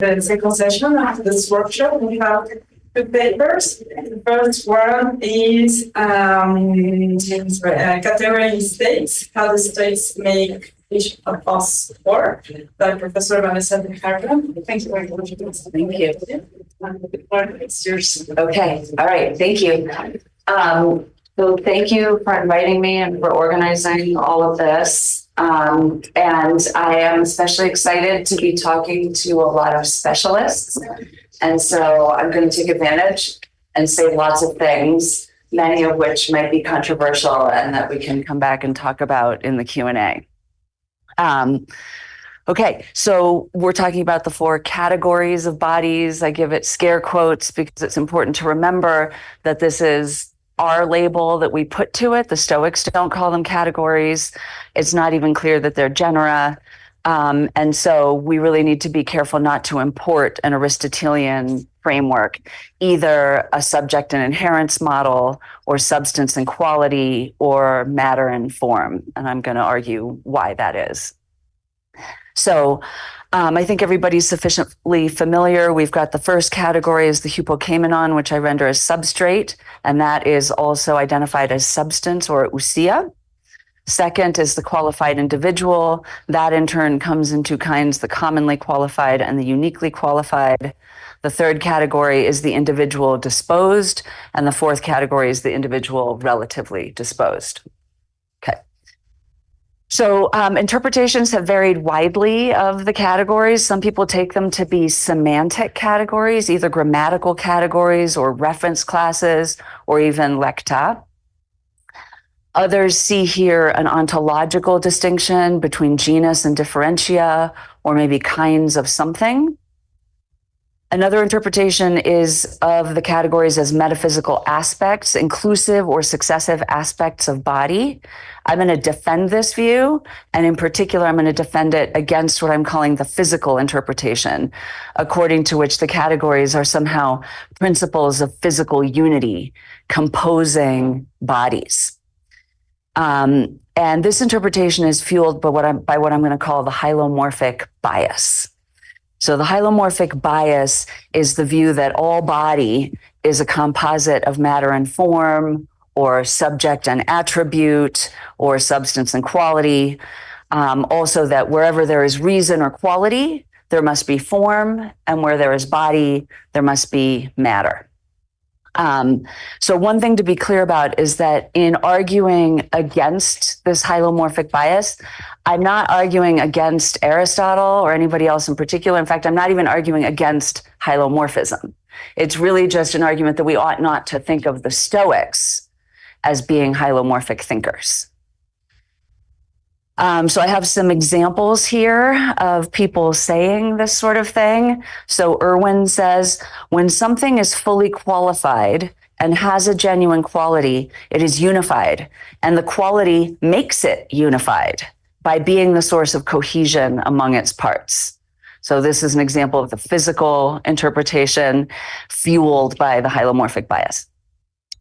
the second session of this workshop. We have two papers. The first one is category states, how the states make each of us work, by Professor Vanessa de Harven. Thank you very much. Thank you. It's yours. Okay. All right. Thank you. So thank you for inviting me and for organizing all of this. And I am especially excited to be talking to a lot of specialists. And so I'm going to take advantage and say lots of things, many of which might be controversial and that we can come back and talk about in the Q&A. Okay, so we're talking about the 4 categories of bodies. I give it scare quotes because it's important to remember that this is our label that we put to it. The Stoics don't call them categories. It's not even clear that they're genera. And so we really need to be careful not to import an Aristotelian framework, either a subject and inherence model or substance and quality or matter and form. And I'm going to argue why that is. So I think everybody's sufficiently familiar. We've got the first category is the hypokamenon, which I render as substrate, and that is also identified as substance or ousia. Second is the qualified individual. That in turn comes in 2 kinds, the commonly qualified and the uniquely qualified. The third category is the individual disposed, and the fourth category is the individual relatively disposed. Okay. So interpretations have varied widely of the categories. Some people take them to be semantic categories, either grammatical categories or reference classes, or even lecta. Others see here an ontological distinction between genus and differentia, or maybe kinds of something. Another interpretation is of the categories as metaphysical aspects, inclusive or successive aspects of body. I'm going to defend this view, and in particular, I'm going to defend it against what I'm calling the physical interpretation, according to which the categories are somehow principles of physical unity composing bodies. And this interpretation is fueled by what I'm going to call the hylomorphic bias. So the hylomorphic bias is the view that all body is a composite of matter and form, or subject and attribute, or substance and quality. Also that wherever there is reason or quality, there must be form, and where there is body, there must be matter. So one thing to be clear about is that in arguing against this hylomorphic bias, I'm not arguing against Aristotle or anybody else in particular. In fact, I'm not even arguing against hylomorphism. It's really just an argument that we ought not to think of the Stoics as being hylomorphic thinkers. So I have some examples here of people saying this sort of thing. So Irwin says, when something is fully qualified and has a genuine quality, it is unified, and the quality makes it unified by being the source of cohesion among its parts. So this is an example of the physical interpretation fueled by the hylomorphic bias.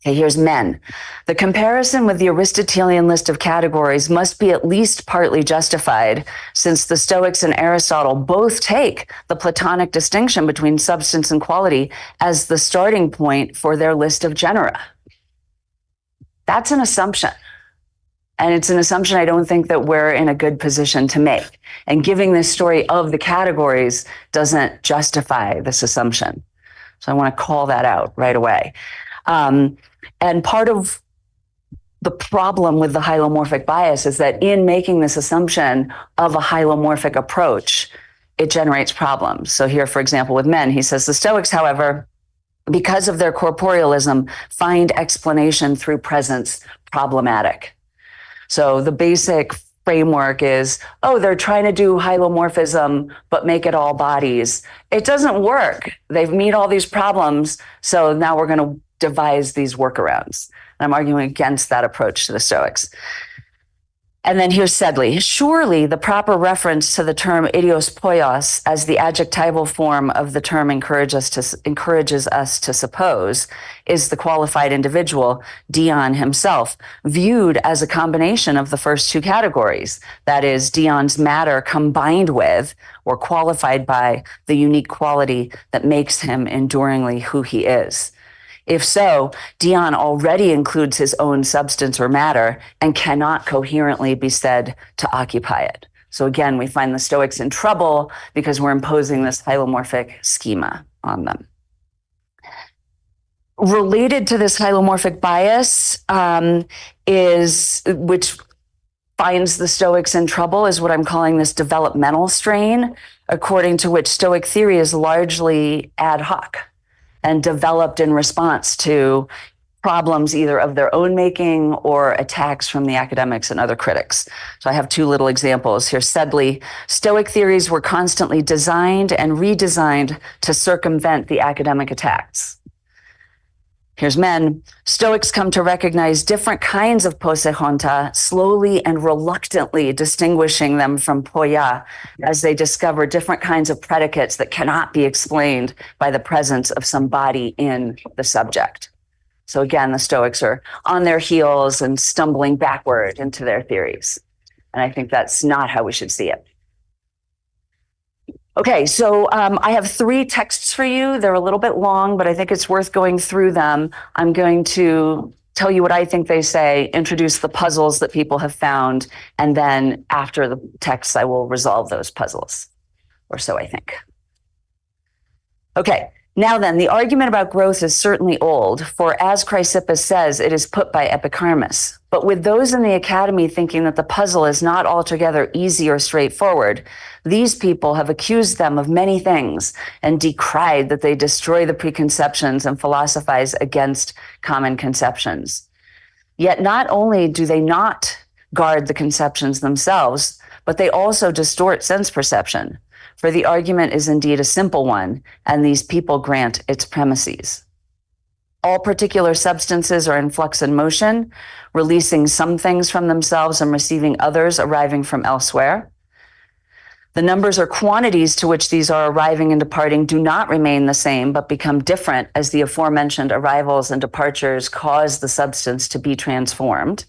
Okay, here's men. The comparison with the Aristotelian list of categories must be at least partly justified, since the Stoics and Aristotle both take the Platonic distinction between substance and quality as the starting point for their list of genera. That's an assumption. And it's an assumption I don't think that we're in a good position to make. And giving this story of the categories doesn't justify this assumption. So I want to call that out right away. And part of the problem with the hylomorphic bias is that in making this assumption of a hylomorphic approach, it generates problems. So here, for example, with men, he says, the Stoics, however, because of their corporealism, find explanation through presence problematic. So the basic framework is, oh, they're trying to do hylomorphism, but make it all bodies. It doesn't work. They've met all these problems. So now we're going to devise these workarounds. And I'm arguing against that approach to the Stoics. And then here's Sedley. Surely the proper reference to the term idios poios as the adjectival form of the term encourages us to suppose is the qualified individual, Dion himself, viewed as a combination of the first two categories. That is, Dion's matter combined with or qualified by the unique quality that makes him enduringly who he is. If so, Dion already includes his own substance or matter and cannot coherently be said to occupy it. So again, we find the Stoics in trouble because we're imposing this hylomorphic schema on them. Related to this hylomorphic bias which finds the Stoics in trouble, is what I'm calling this developmental strain, according to which Stoic theory is largely ad hoc and developed in response to problems either of their own making or attacks from the academics and other critics. So I have two little examples here. Sedley, Stoic theories were constantly designed and redesigned to circumvent the academic attacks. Here's Men. Stoics come to recognize different kinds of posechonta, slowly and reluctantly distinguishing them from poia as they discover different kinds of predicates that cannot be explained by the presence of some body in the subject. So again, the Stoics are on their heels and stumbling backward into their theories. And I think that's not how we should see it. Okay, so I have three texts for you. They're a little bit long, but I think it's worth going through them. I'm going to tell you what I think they say, introduce the puzzles that people have found, and then after the texts, I will resolve those puzzles, or so I think. Okay, now then, the argument about growth is certainly old, for as Chrysippus says, it is put by Epicharmus. But with those in the academy thinking that the puzzle is not altogether easy or straightforward, these people have accused them of many things and decried that they destroy the preconceptions and philosophize against common conceptions. Yet not only do they not guard the conceptions themselves, but they also distort sense perception. For the argument is indeed a simple one, and these people grant its premises. All particular substances are in flux and motion, releasing some things from themselves and receiving others arriving from elsewhere. The numbers or quantities to which these are arriving and departing do not remain the same, but become different as the aforementioned arrivals and departures cause the substance to be transformed.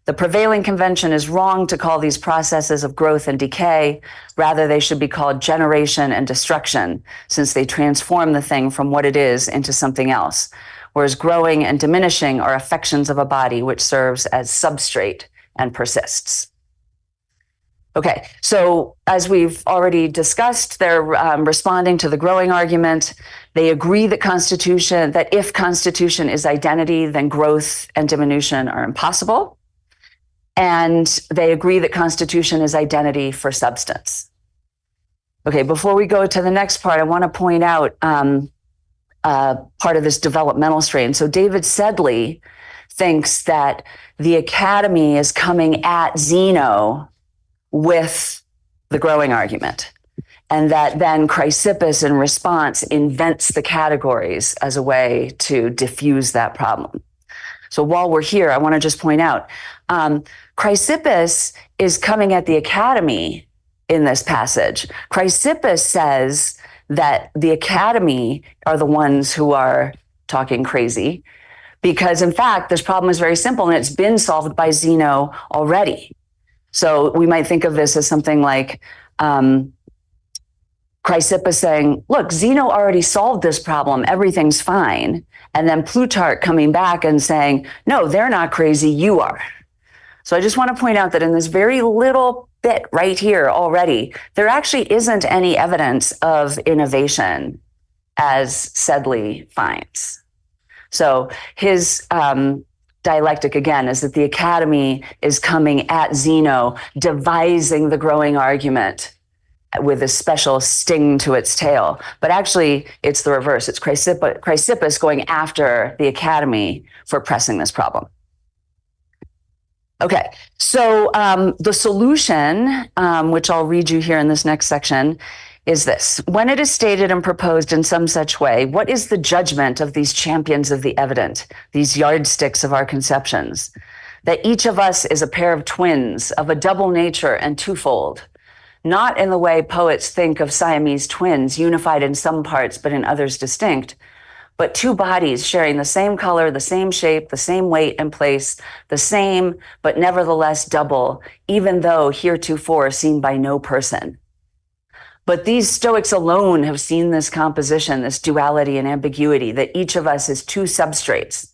The prevailing convention is wrong to call these processes of growth and decay. Rather, they should be called generation and destruction, since they transform the thing from what it is into something else, whereas growing and diminishing are affections of a body which serves as substrate and persists. Okay, so as we've already discussed, they're responding to the growing argument. They agree that if constitution is identity, then growth and diminution are impossible. And they agree that constitution is identity for substance. Okay, before we go to the next part, I want to point out part of this developmental strain. So David Sedley thinks that the academy is coming at Zeno with the growing argument, and that then Chrysippus in response invents the categories as a way to diffuse that problem. So while we're here, I want to just point out, Chrysippus is coming at the academy in this passage. Chrysippus says that the academy are the ones who are talking crazy, because in fact, this problem is very simple and it's been solved by Zeno already. So we might think of this as something like Chrysippus saying, look, Zeno already solved this problem, everything's fine. And then Plutarch coming back and saying, no, they're not crazy, you are. So I just want to point out that in this very little bit right here already, there actually isn't any evidence of innovation as Sedley finds. So his dialectic, again, is that the academy is coming at Zeno, devising the growing argument with a special sting to its tail. But actually, it's the reverse. It's Chrysippus going after the academy for pressing this problem. Okay, so the solution, which I'll read you here in this next section, is this. When it is stated and proposed in some such way, what is the judgment of these champions of the evident, these yardsticks of our conceptions? that each of us is a pair of twins of a double nature and twofold, not in the way poets think of Siamese twins, unified in some parts but in others distinct, but two bodies sharing the same color, the same shape, the same weight and place, the same but nevertheless double, even though heretofore seen by no person. But these Stoics alone have seen this composition, this duality and ambiguity, that each of us is two substrates,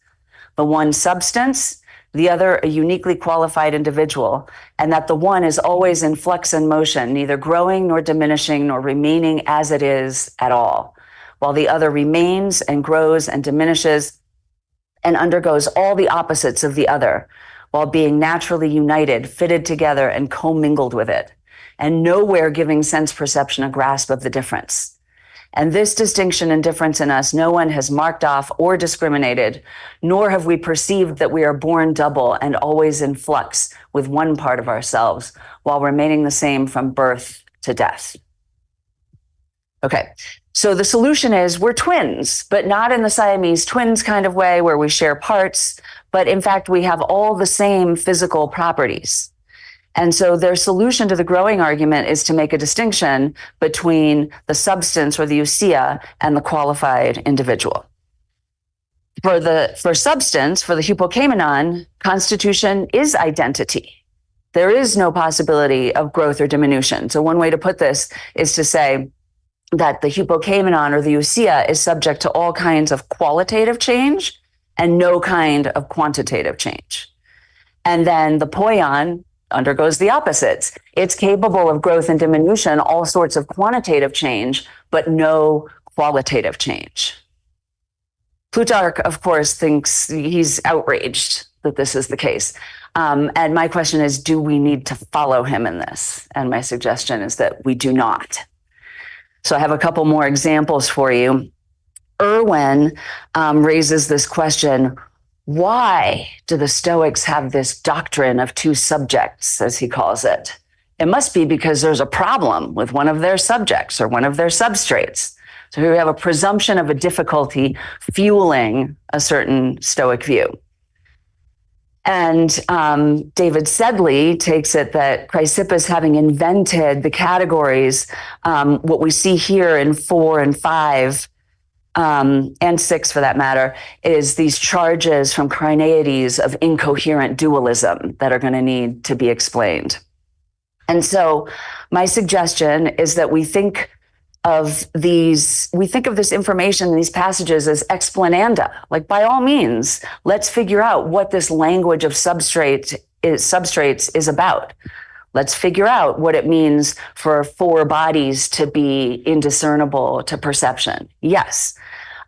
the one substance, the other a uniquely qualified individual, and that the one is always in flux and motion, neither growing nor diminishing nor remaining as it is at all, while the other remains and grows and diminishes and undergoes all the opposites of the other, while being naturally united, fitted together, and commingled with it, and nowhere giving sense perception a grasp of the difference. And this distinction and difference in us, no one has marked off or discriminated, nor have we perceived that we are born double and always in flux with one part of ourselves, while remaining the same from birth to death. Okay, so the solution is we're twins, but not in the Siamese twins kind of way where we share parts, but in fact, we have all the same physical properties. And so their solution to the growing argument is to make a distinction between the substance or the ousia and the qualified individual. For substance, for the hypokeimenon, constitution is identity. There is no possibility of growth or diminution. So one way to put this is to say that the hypokeimenon or the ousia is subject to all kinds of qualitative change and no kind of quantitative change. And then the poion undergoes the opposites. It's capable of growth and diminution, all sorts of quantitative change, but no qualitative change. Plutarch, of course, thinks he's outraged that this is the case. And my question is, do we need to follow him in this? And my suggestion is that we do not. So I have a couple more examples for you. Irwin raises this question: why do the Stoics have this doctrine of two subjects, as he calls it? It must be because there's a problem with one of their subjects or one of their substrates. So here we have a presumption of a difficulty fueling a certain Stoic view. And David Sedley takes it that Chrysippus, having invented the categories, what we see here in 4 and 5, and 6 for that matter, is these charges from Carneades of incoherent dualism that are going to need to be explained. And so my suggestion is that we think of this information, these passages, as explananda. Like, by all means, let's figure out what this language of substrates is about. Let's figure out what it means for 4 bodies to be indiscernible to perception. Yes.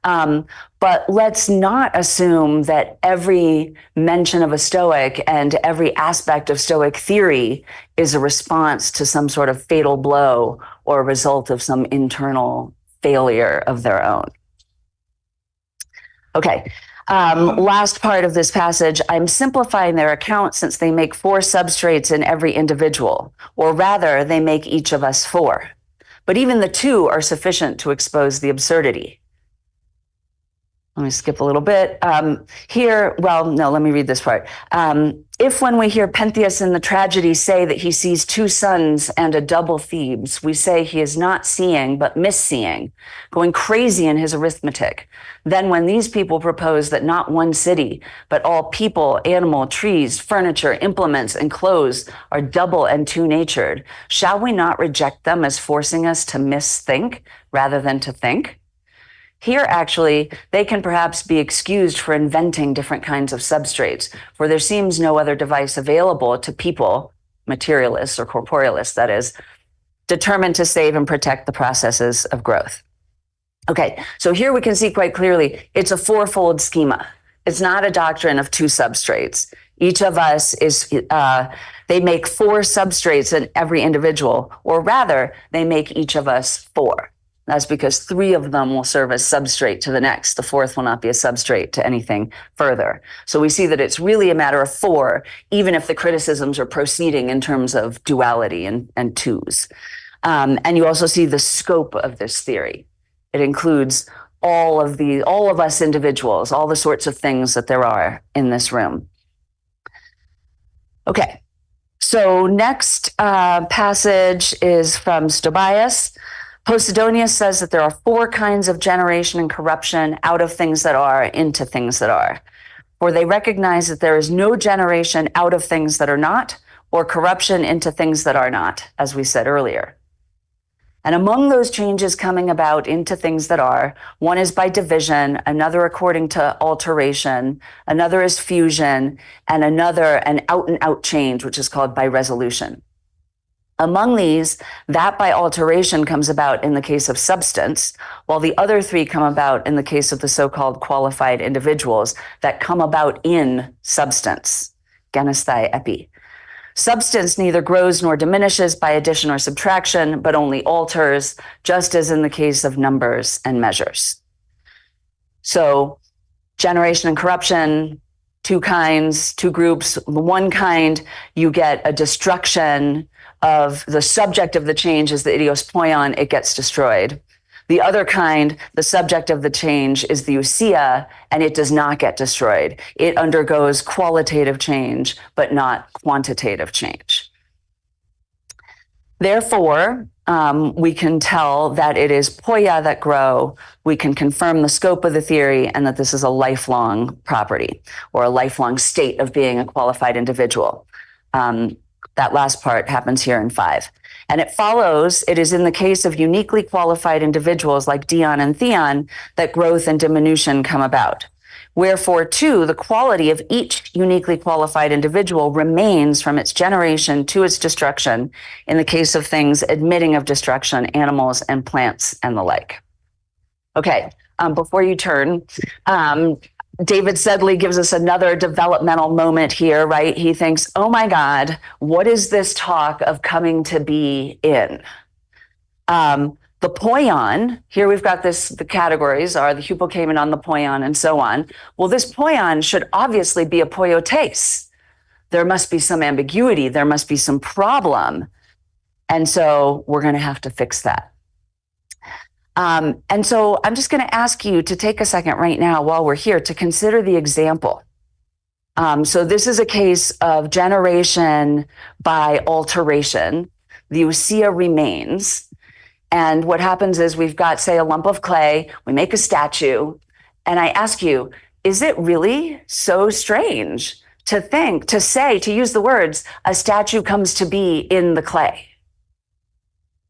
But let's not assume that every mention of a Stoic and every aspect of Stoic theory is a response to some sort of fatal blow or a result of some internal failure of their own. Okay. Last part of this passage, I'm simplifying their account since they make 4 substrates in every individual, or rather they make each of us 4. But even the 2 are sufficient to expose the absurdity. Let me skip a little bit. Let me read this part. If when we hear Pentheus in the tragedy say that he sees 2 suns and a double Thebes, we say he is not seeing, but misseeing, going crazy in his arithmetic. Then when these people propose that not one city, but all people, animal, trees, furniture, implements, and clothes are double and two-natured, shall we not reject them as forcing us to misthink rather than to think? Here, actually, they can perhaps be excused for inventing different kinds of substrates, for there seems no other device available to people, materialists or corporealists, that is, determined to save and protect the processes of growth. Okay, so here we can see quite clearly it's a 4-fold schema. It's not a doctrine of 2 substrates. Each of us they make 4 substrates in every individual, or rather, they make each of us 4. That's because 3 of them will serve as substrate to the next. The 4th will not be a substrate to anything further. So we see that it's really a matter of 4, even if the criticisms are proceeding in terms of duality and 2s. And you also see the scope of this theory. It includes all of us individuals, all the sorts of things that there are in this room. Okay, so next passage is from Stobaeus. Posidonius says that there are 4 kinds of generation and corruption out of things that are into things that are. For they recognize that there is no generation out of things that are not, or corruption into things that are not, as we said earlier. And among those changes coming about into things that are, one is by division, another according to alteration, another is fusion, and another an out-and-out change, which is called by resolution. Among these, that by alteration comes about in the case of substance, while the other 3 come about in the case of the so-called qualified individuals that come about in substance, genesthai epi. Substance neither grows nor diminishes by addition or subtraction, but only alters, just as in the case of numbers and measures. So, generation and corruption, 2 kinds, 2 groups. One kind, you get a destruction of the subject of the change is the idios poion, it gets destroyed. The other kind, the subject of the change is the ousia, and it does not get destroyed. It undergoes qualitative change, but not quantitative change. Therefore, we can tell that it is poia that grow. We can confirm the scope of the theory and that this is a lifelong property or a lifelong state of being a qualified individual. That last part happens here in 5. And it follows, it is in the case of uniquely qualified individuals like Dion and Theon that growth and diminution come about. Wherefore, too, the quality of each uniquely qualified individual remains from its generation to its destruction in the case of things admitting of destruction, animals and plants and the like. Okay, before you turn, David Sedley gives us another developmental moment here, right? He thinks, oh my God, what is this talk of coming to be in? The poion, here we've got this, the categories are the hypokaimenon, the poion, and so on. Well, this poion should obviously be a poiotes. There must be some ambiguity, there must be some problem. And so we're going to have to fix that. And so I'm just going to ask you to take a second right now while we're here to consider the example. So this is a case of generation by alteration. The ousia remains. And what happens is we've got, say, a lump of clay, we make a statue, and I ask you, is it really so strange to think, to say, to use the words, a statue comes to be in the clay?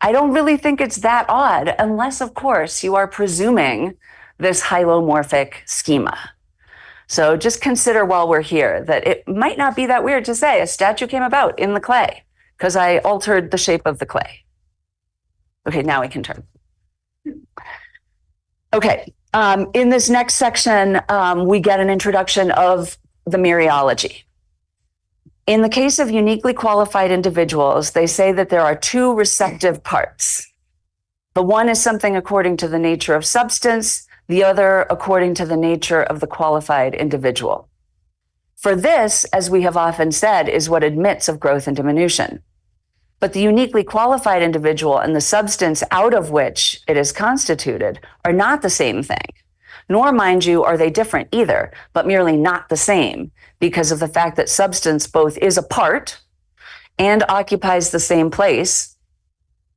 I don't really think it's that odd, unless, of course, you are presuming this hylomorphic schema. So just consider while we're here that it might not be that weird to say a statue came about in the clay because I altered the shape of the clay. Okay, now we can turn. Okay, in this next section, we get an introduction of the mereology. In the case of uniquely qualified individuals, they say that there are 2 receptive parts. The one is something according to the nature of substance, the other according to the nature of the qualified individual. For this, as we have often said, is what admits of growth and diminution. But the uniquely qualified individual and the substance out of which it is constituted are not the same thing. Nor, mind you, are they different either, but merely not the same because of the fact that substance both is a part and occupies the same place,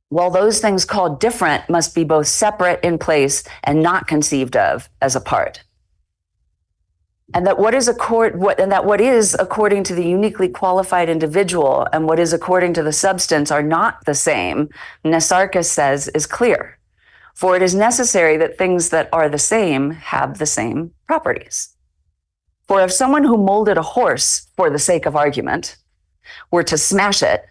while those things called different must be both separate in place and not conceived of as a part. And that what is according to the uniquely qualified individual and what is according to the substance are not the same, Nesarchus says, is clear. For it is necessary that things that are the same have the same properties. For if someone who molded a horse for the sake of argument were to smash it,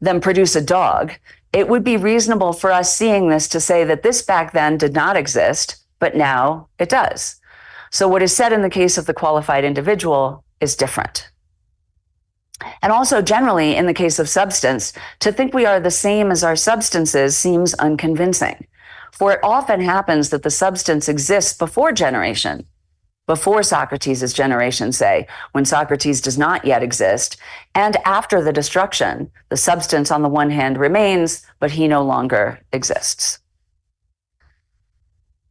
then produce a dog, it would be reasonable for us seeing this to say that this back then did not exist, but now it does. So what is said in the case of the qualified individual is different. And also generally in the case of substance, to think we are the same as our substances seems unconvincing. For it often happens that the substance exists before generation, before Socrates' generation, say, when Socrates does not yet exist, and after the destruction, the substance on the one hand remains, but he no longer exists.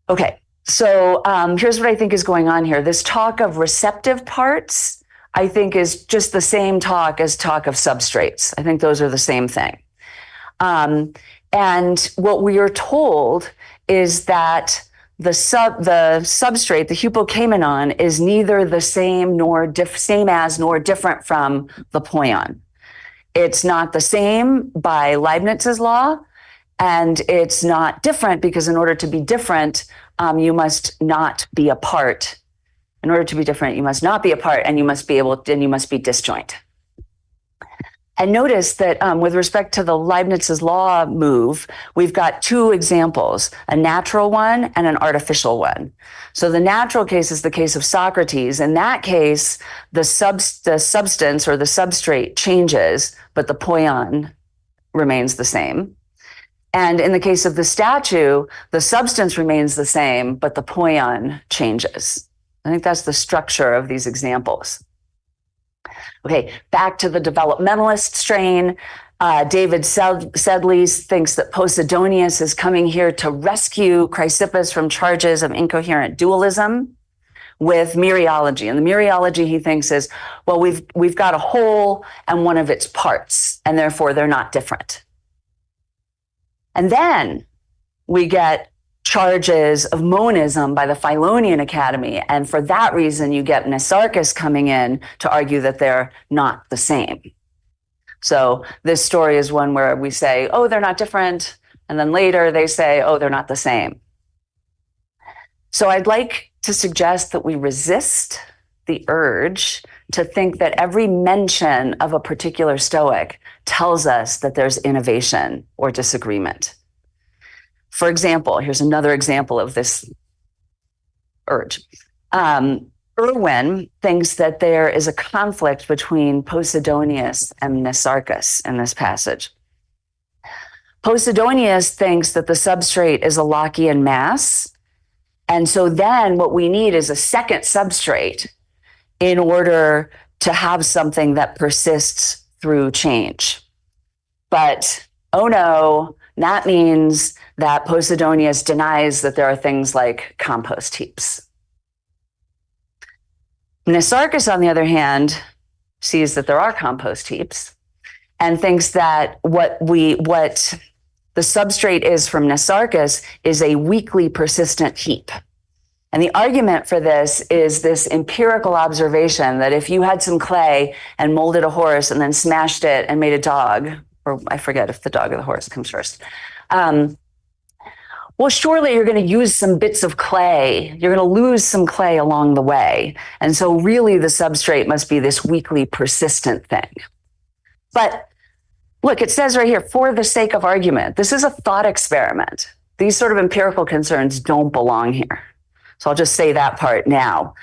Okay. So here's what I think is going on here. This talk of receptive parts, I think is just the same talk as talk of substrates. I think those are the same thing. And what we are told is that the substrate, the hypokaimenon, is neither the same nor same as nor different from the poion. It's not the same by Leibniz's law, and it's not different because in order to be different, you must not be apart. In order to be different, you must not be apart, and you must be disjoint. And notice that with respect to the Leibniz's law move, we've got two examples, a natural one and an artificial one. So the natural case is the case of Socrates. In that case, the substance or the substrate changes, but the poion remains the same. And in the case of the statue, the substance remains the same, but the poion changes. I think that's the structure of these examples. Okay, back to the developmentalist strain. David Sedley thinks that Posidonius is coming here to rescue Chrysippus from charges of incoherent dualism with mereology. And the mereology, he thinks, is, well, we've got a whole and one of its parts, and therefore they're not different. And then we get charges of monism by the Philonian Academy. And for that reason, you get Mnesarchus coming in to argue that they're not the same. So this story is one where we say, oh, they're not different. And then later they say, oh, they're not the same. So I'd like to suggest that we resist the urge to think that every mention of a particular Stoic tells us that there's innovation or disagreement. For example, here's another example of this urge. Irwin thinks that there is a conflict between Posidonius and Mnesarchus in this passage. Posidonius thinks that the substrate is a Lockean mass, and so then what we need is a second substrate in order to have something that persists through change. But, oh no, that means that Posidonius denies that there are things like compost heaps. Mnesarchus, on the other hand, sees that there are compost heaps and thinks that what the substrate is from Mnesarchus is a weakly persistent heap. And the argument for this is this empirical observation that if you had some clay and molded a horse and then smashed it and made a dog, or I forget if the dog or the horse comes first, well, surely you're going to use some bits of clay. You're going to lose some clay along the way. And so really the substrate must be this weakly persistent thing. But look, it says right here, for the sake of argument, this is a thought experiment. These sort of empirical concerns don't belong here. So I'll just say that part now.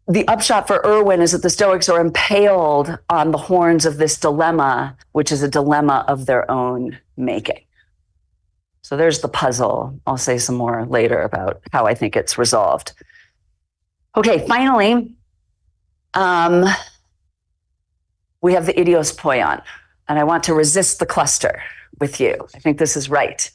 The upshot for Irwin is that the Stoics are impaled on the horns of this dilemma, which is a dilemma of their own making. So there's the puzzle. I'll say some more later about how I think it's resolved. Okay, finally, we have the idios poion, and I want to resist the cluster with you. I think this is right.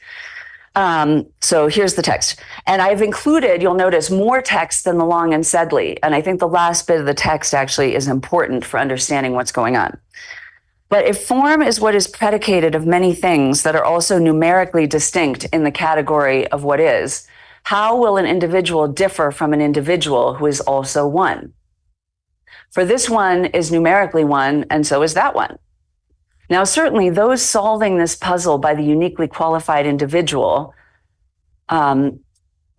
So here's the text. And I've included, you'll notice, more text than the Long and Sedley. And I think the last bit of the text actually is important for understanding what's going on. But if form is what is predicated of many things that are also numerically distinct in the category of what is, how will an individual differ from an individual who is also one? For this one is numerically one, and so is that one. Now, certainly those solving this puzzle by the uniquely qualified individual,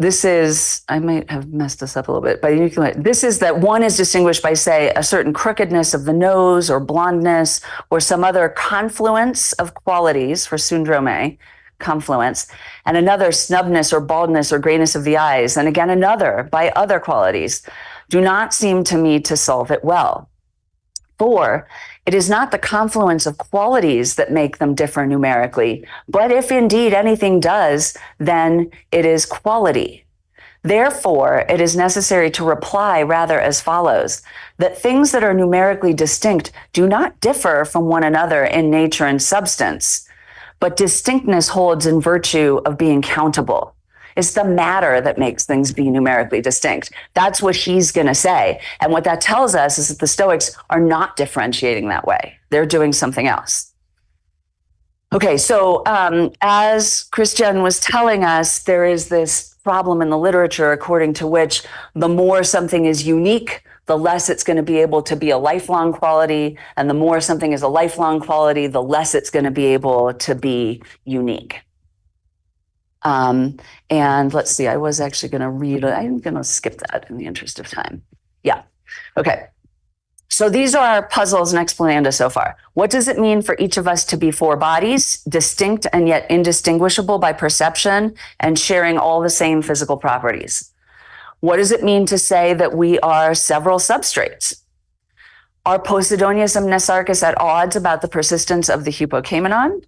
this is, I might have messed this up a little bit, but this is that one is distinguished by, say, a certain crookedness of the nose or blondness or some other confluence of qualities for syndrome, confluence, and another snubness or baldness or grayness of the eyes, and again another by other qualities, do not seem to me to solve it well. For it is not the confluence of qualities that make them differ numerically, but if indeed anything does, then it is quality. Therefore, it is necessary to reply rather as follows, that things that are numerically distinct do not differ from one another in nature and substance, but distinctness holds in virtue of being countable. It's the matter that makes things be numerically distinct. That's what he's going to say. And what that tells us is that the Stoics are not differentiating that way. They're doing something else. Okay, so as Christian was telling us, there is this problem in the literature according to which the more something is unique, the less it's going to be able to be a lifelong quality. And the more something is a lifelong quality, the less it's going to be able to be unique. And let's see, I was actually going to read it. I'm going to skip that in the interest of time. Yeah. Okay. So these are our puzzles and explananda so far. What does it mean for each of us to be four bodies, distinct and yet indistinguishable by perception and sharing all the same physical properties? What does it mean to say that we are several substrates? Are Posidonius and Mnesarchus at odds about the persistence of the hypokeimenon?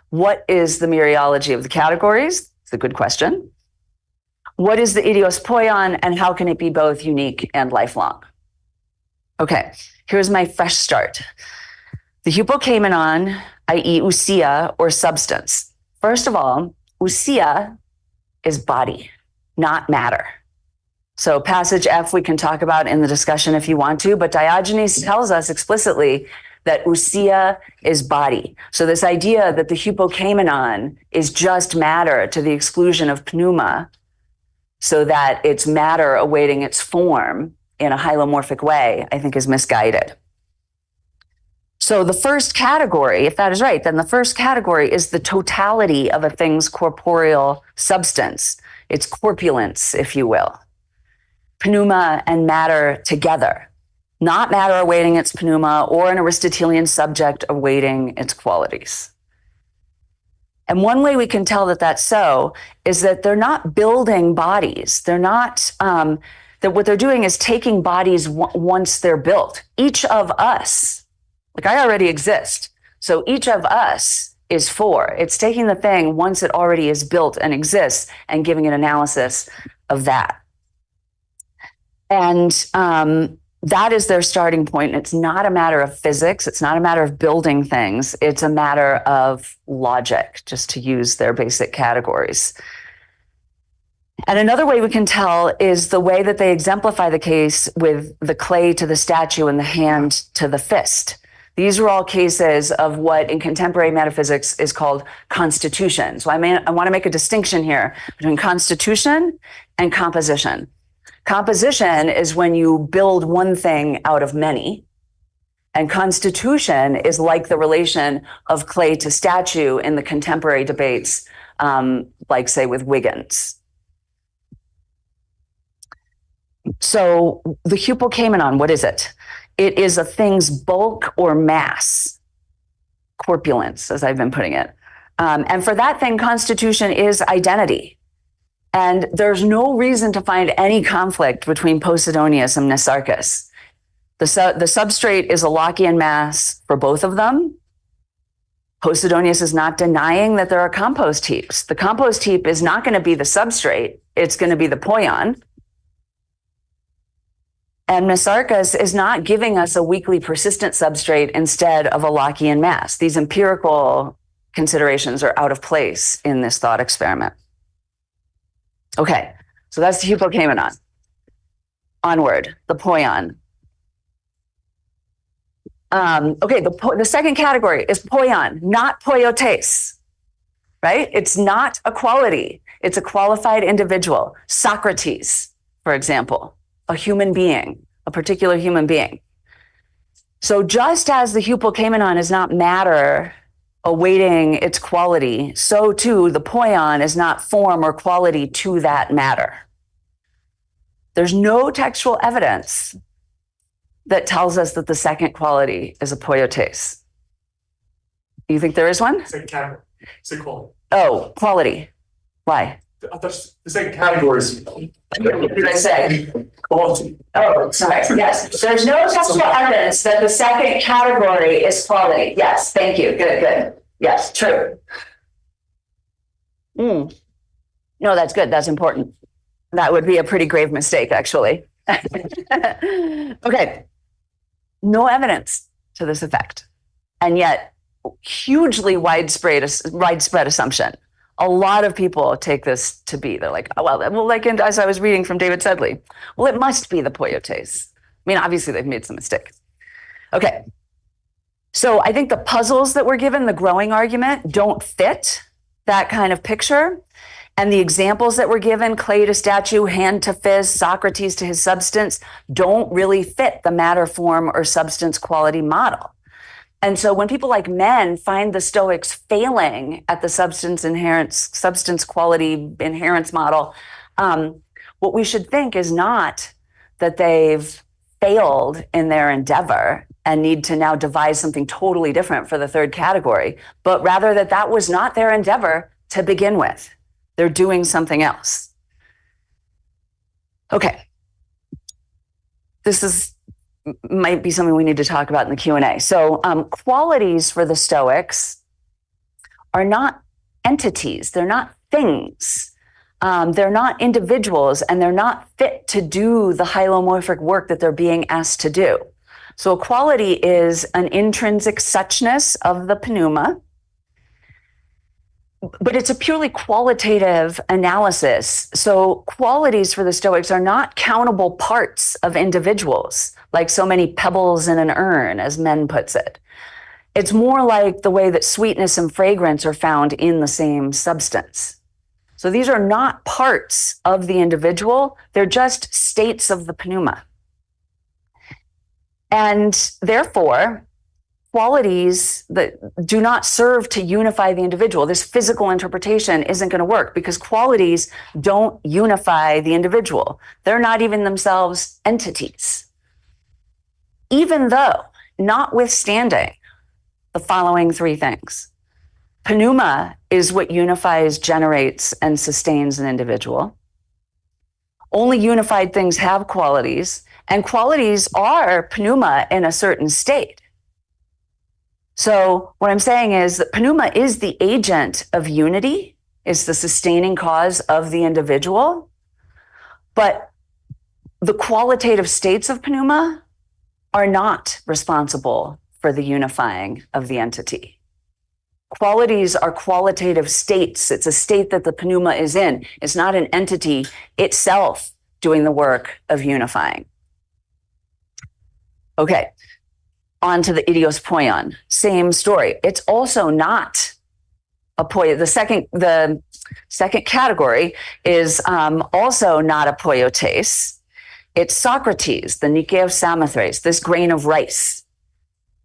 What is the mereology of the categories? It's a good question. What is the idios poion, and how can it be both unique and lifelong? Okay, here's my fresh start. The hypokeimenon, i.e. ousia, or substance. First of all, ousia is body, not matter. So passage F we can talk about in the discussion if you want to, but Diogenes tells us explicitly that ousia is body. So this idea that the hypokeimenon is just matter to the exclusion of pneuma, so that it's matter awaiting its form in a hylomorphic way, I think is misguided. So the first category, if that is right, then the first category is the totality of a thing's corporeal substance, its corpulence, if you will. Pneuma and matter together, not matter awaiting its pneuma or an Aristotelian subject awaiting its qualities. And one way we can tell that that's so is that they're not building bodies. They're not, that what they're doing is taking bodies once they're built. Each of us, like I already exist, so each of us is four. It's taking the thing once it already is built and exists and giving an analysis of that. And that is their starting point. It's not a matter of physics. It's not a matter of building things. It's a matter of logic, just to use their basic categories. And another way we can tell is the way that they exemplify the case with the clay to the statue and the hand to the fist. These are all cases of what in contemporary metaphysics is called constitution. So I want to make a distinction here between constitution and composition. Composition is when you build one thing out of many, and constitution is like the relation of clay to statue in the contemporary debates, like say with Wiggins. So the hypokeimenon, what is it? It is a thing's bulk or mass, corpulence, as I've been putting it. And for that thing, constitution is identity. And there's no reason to find any conflict between Posidonius and Mnesarchus. The substrate is a Lockean mass for both of them. Posidonius is not denying that there are compost heaps. The compost heap is not going to be the substrate. It's going to be the poion. And Mnesarchus is not giving us a weakly persistent substrate instead of a Lockean mass. These empirical considerations are out of place in this thought experiment. Okay, so that's the hypokeimenon. Onward, the poion. Okay, the second category is poion, not poiotes, right? It's not a quality. It's a qualified individual. Socrates, for example, a human being, a particular human being. So just as the hypokeimenon is not matter awaiting its quality, so too the poion is not form or quality to that matter. There's no textual evidence that tells us that the second quality is a poiotes. You think there is one? Second category. Second quality. Oh, quality. Why? The second category is. What did I say? Quality. Oh, sorry. Yes. There's no textual evidence that the second category is quality. Yes. Thank you. Good. Yes. True. No, that's good. That's important. That would be a pretty grave mistake, actually. Okay. No evidence to this effect. And yet, hugely widespread assumption. A lot of people take this to be, they're like, oh, well, like as I was reading from David Sedley, well, it must be the poietes. I mean, obviously they've made some mistakes. Okay. So I think the puzzles that we're given, the growing argument, don't fit that kind of picture. And the examples that were given, clay to statue, hand to fist, Socrates to his substance, don't really fit the matter, form, or substance quality model. And so when people like men find the Stoics failing at the substance quality inherence model, what we should think is not that they've failed in their endeavor and need to now devise something totally different for the third category, but rather that that was not their endeavor to begin with. They're doing something else. Okay. This might be something we need to talk about in the Q&A. So qualities for the Stoics are not entities. They're not things. They're not individuals, and they're not fit to do the hylomorphic work that they're being asked to do. So a quality is an intrinsic suchness of the pneuma, but it's a purely qualitative analysis. So qualities for the Stoics are not countable parts of individuals, like so many pebbles in an urn, as Men puts it. It's more like the way that sweetness and fragrance are found in the same substance. So these are not parts of the individual, they're just states of the pneuma. And therefore, qualities that do not serve to unify the individual. This physical interpretation isn't going to work because qualities don't unify the individual. They're not even themselves entities. Even though, notwithstanding the following three things. Pneuma is what unifies, generates, and sustains an individual. Only unified things have qualities, and qualities are pneuma in a certain state. So what I'm saying is that pneuma is the agent of unity, is the sustaining cause of the individual, but the qualitative states of pneuma are not responsible for the unifying of the entity. Qualities are qualitative states. It's a state that the pneuma is in. It's not an entity itself doing the work of unifying. Okay. On to the idios poion, same story. It's also not a poietes. The second category is also not a poietes. It's Socrates, the Nikeos Samothrace, this grain of rice.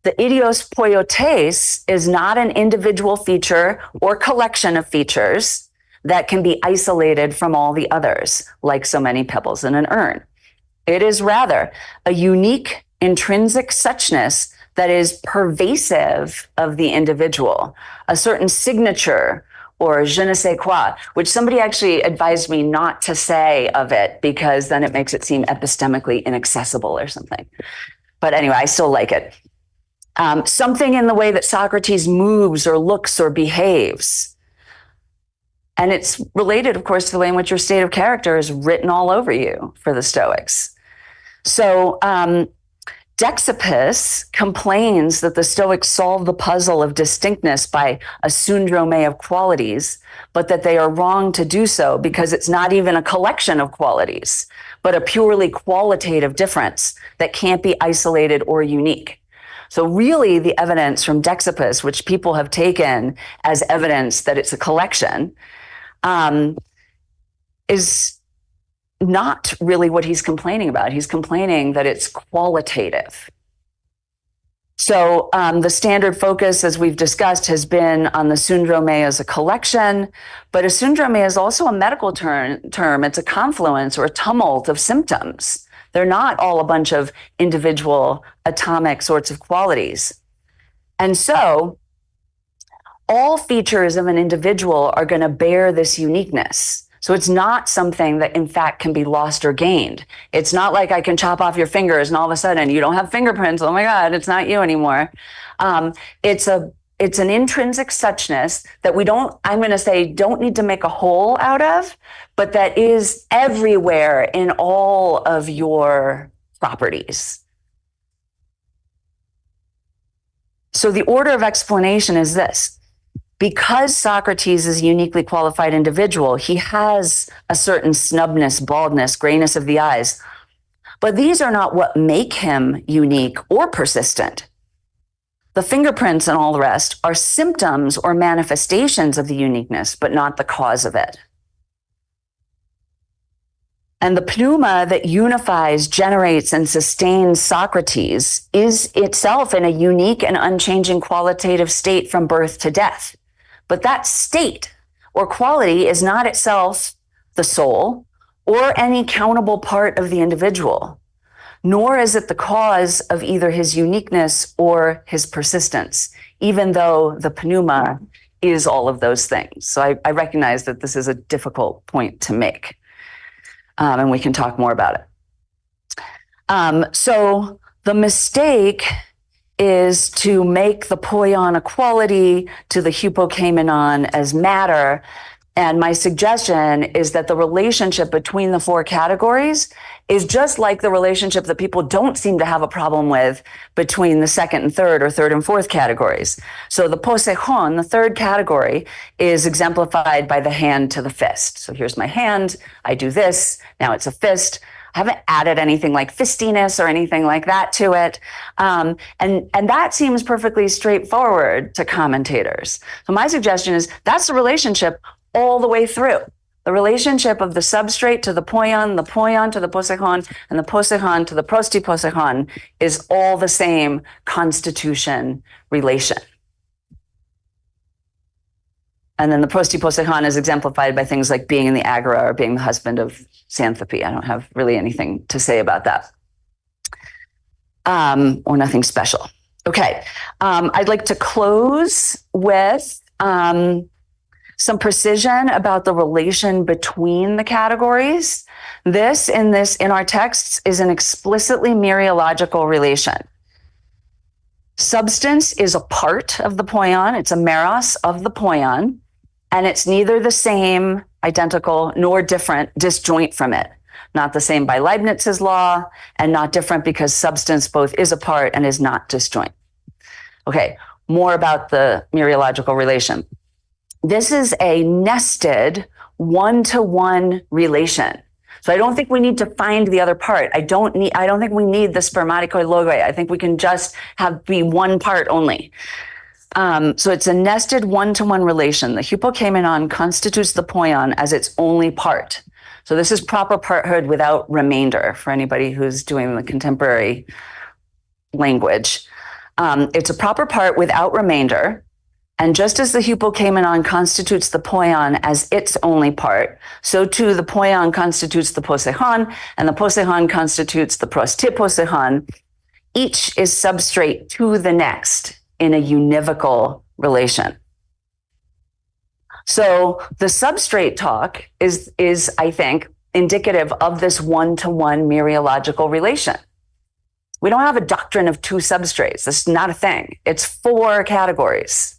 The idios poietes is not an individual feature or collection of features that can be isolated from all the others, like so many pebbles in an urn. It is rather a unique intrinsic suchness that is pervasive of the individual, a certain signature or je ne sais quoi, which somebody actually advised me not to say of it because then it makes it seem epistemically inaccessible or something. But anyway, I still like it. Something in the way that Socrates moves or looks or behaves. And it's related, of course, to the way in which your state of character is written all over you for the Stoics. So Dexippus complains that the Stoics solve the puzzle of distinctness by a syndrome of qualities, but that they are wrong to do so because it's not even a collection of qualities, but a purely qualitative difference that can't be isolated or unique. So really the evidence from Dexippus, which people have taken as evidence that it's a collection, is not really what he's complaining about. He's complaining that it's qualitative. So the standard focus, as we've discussed, has been on the syndrome as a collection, but a syndrome is also a medical term. It's a confluence or a tumult of symptoms. They're not all a bunch of individual atomic sorts of qualities. And so all features of an individual are going to bear this uniqueness. So it's not something that in fact can be lost or gained. It's not like I can chop off your fingers and all of a sudden you don't have fingerprints. Oh my God, it's not you anymore. It's an intrinsic suchness that we don't need to make a whole out of, but that is everywhere in all of your properties. So the order of explanation is this. because Socrates is a uniquely qualified individual, he has a certain snubness, baldness, grayness of the eyes. But these are not what make him unique or persistent. The fingerprints and all the rest are symptoms or manifestations of the uniqueness, but not the cause of it. And the pneuma that unifies, generates, and sustains Socrates is itself in a unique and unchanging qualitative state from birth to death. But that state or quality is not itself the soul or any countable part of the individual, nor is it the cause of either his uniqueness or his persistence, even though the pneuma is all of those things. So I recognize that this is a difficult point to make, and we can talk more about it. So the mistake is to make the poion a quality, to the hypokaimenon as matter. And my suggestion is that the relationship between the four categories is just like the relationship that people don't seem to have a problem with between the second and third, or third and fourth categories. So the poseichon, the third category, is exemplified by the hand to the fist. So here's my hand, I do this, now it's a fist. I haven't added anything like fistiness or anything like that to it. And that seems perfectly straightforward to commentators. So my suggestion is that's the relationship all the way through. The relationship of the substrate to the poion to the poseichon, and the poseichon to the prostiposeichon is all the same constitution relation. And then the prostiposeichon is exemplified by things like being in the agora or being the husband of Xanthopy. I don't have really anything to say about that. Or nothing special. Okay. I'd like to close with some precision about the relation between the categories. This in our texts is an explicitly mereological relation. Substance is a part of the poion. It's a meros of the poion. And it's neither the same, identical, nor different, disjoint from it. Not the same by Leibniz's law, and not different because substance both is a part and is not disjoint. Okay, more about the mereological relation. This is a nested one-to-one relation. So I don't think we need to find the other part. I don't think we need the spermaticoi logoi. I think we can just be one part only. So it's a nested one-to-one relation. The hypokaimenon constitutes the poion as its only part. So this is proper parthood without remainder for anybody who's doing the contemporary language. It's a proper part without remainder. And just as the hypokaimenon constitutes the poion as its only part, so too the poion constitutes the poseichon, and the poseichon constitutes the prostiposeichon. Each is substrate to the next in a univocal relation. So the substrate talk is I think, indicative of this one-to-one mereological relation. We don't have a doctrine of two substrates. That's not a thing. It's four categories.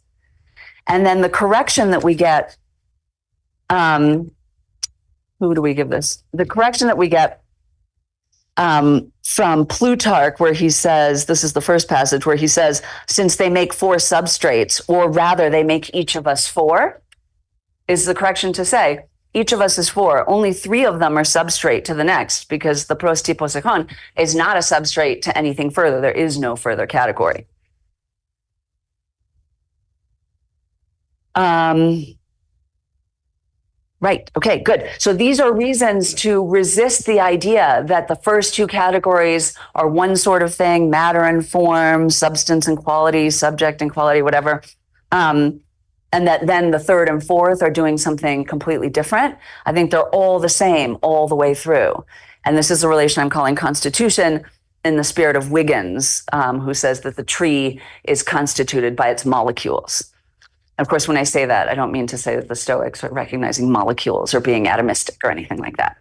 And then the correction that we get, who do we give this? The correction that we get from Plutarch, where he says, this is the first passage where he says, since they make four substrates, or rather they make each of us four, is the correction to say, each of us is four. Only three of them are substrate to the next, because the prostiposeichon is not a substrate to anything further. There is no further category. Right. Okay, good. So these are reasons to resist the idea that the first two categories are one sort of thing, matter and form, substance and quality, subject and quality, whatever. And that then the third and fourth are doing something completely different. I think they're all the same all the way through. And this is a relation I'm calling constitution in the spirit of Wiggins, who says that the tree is constituted by its molecules. Of course, when I say that, I don't mean to say that the Stoics are recognizing molecules or being atomistic or anything like that.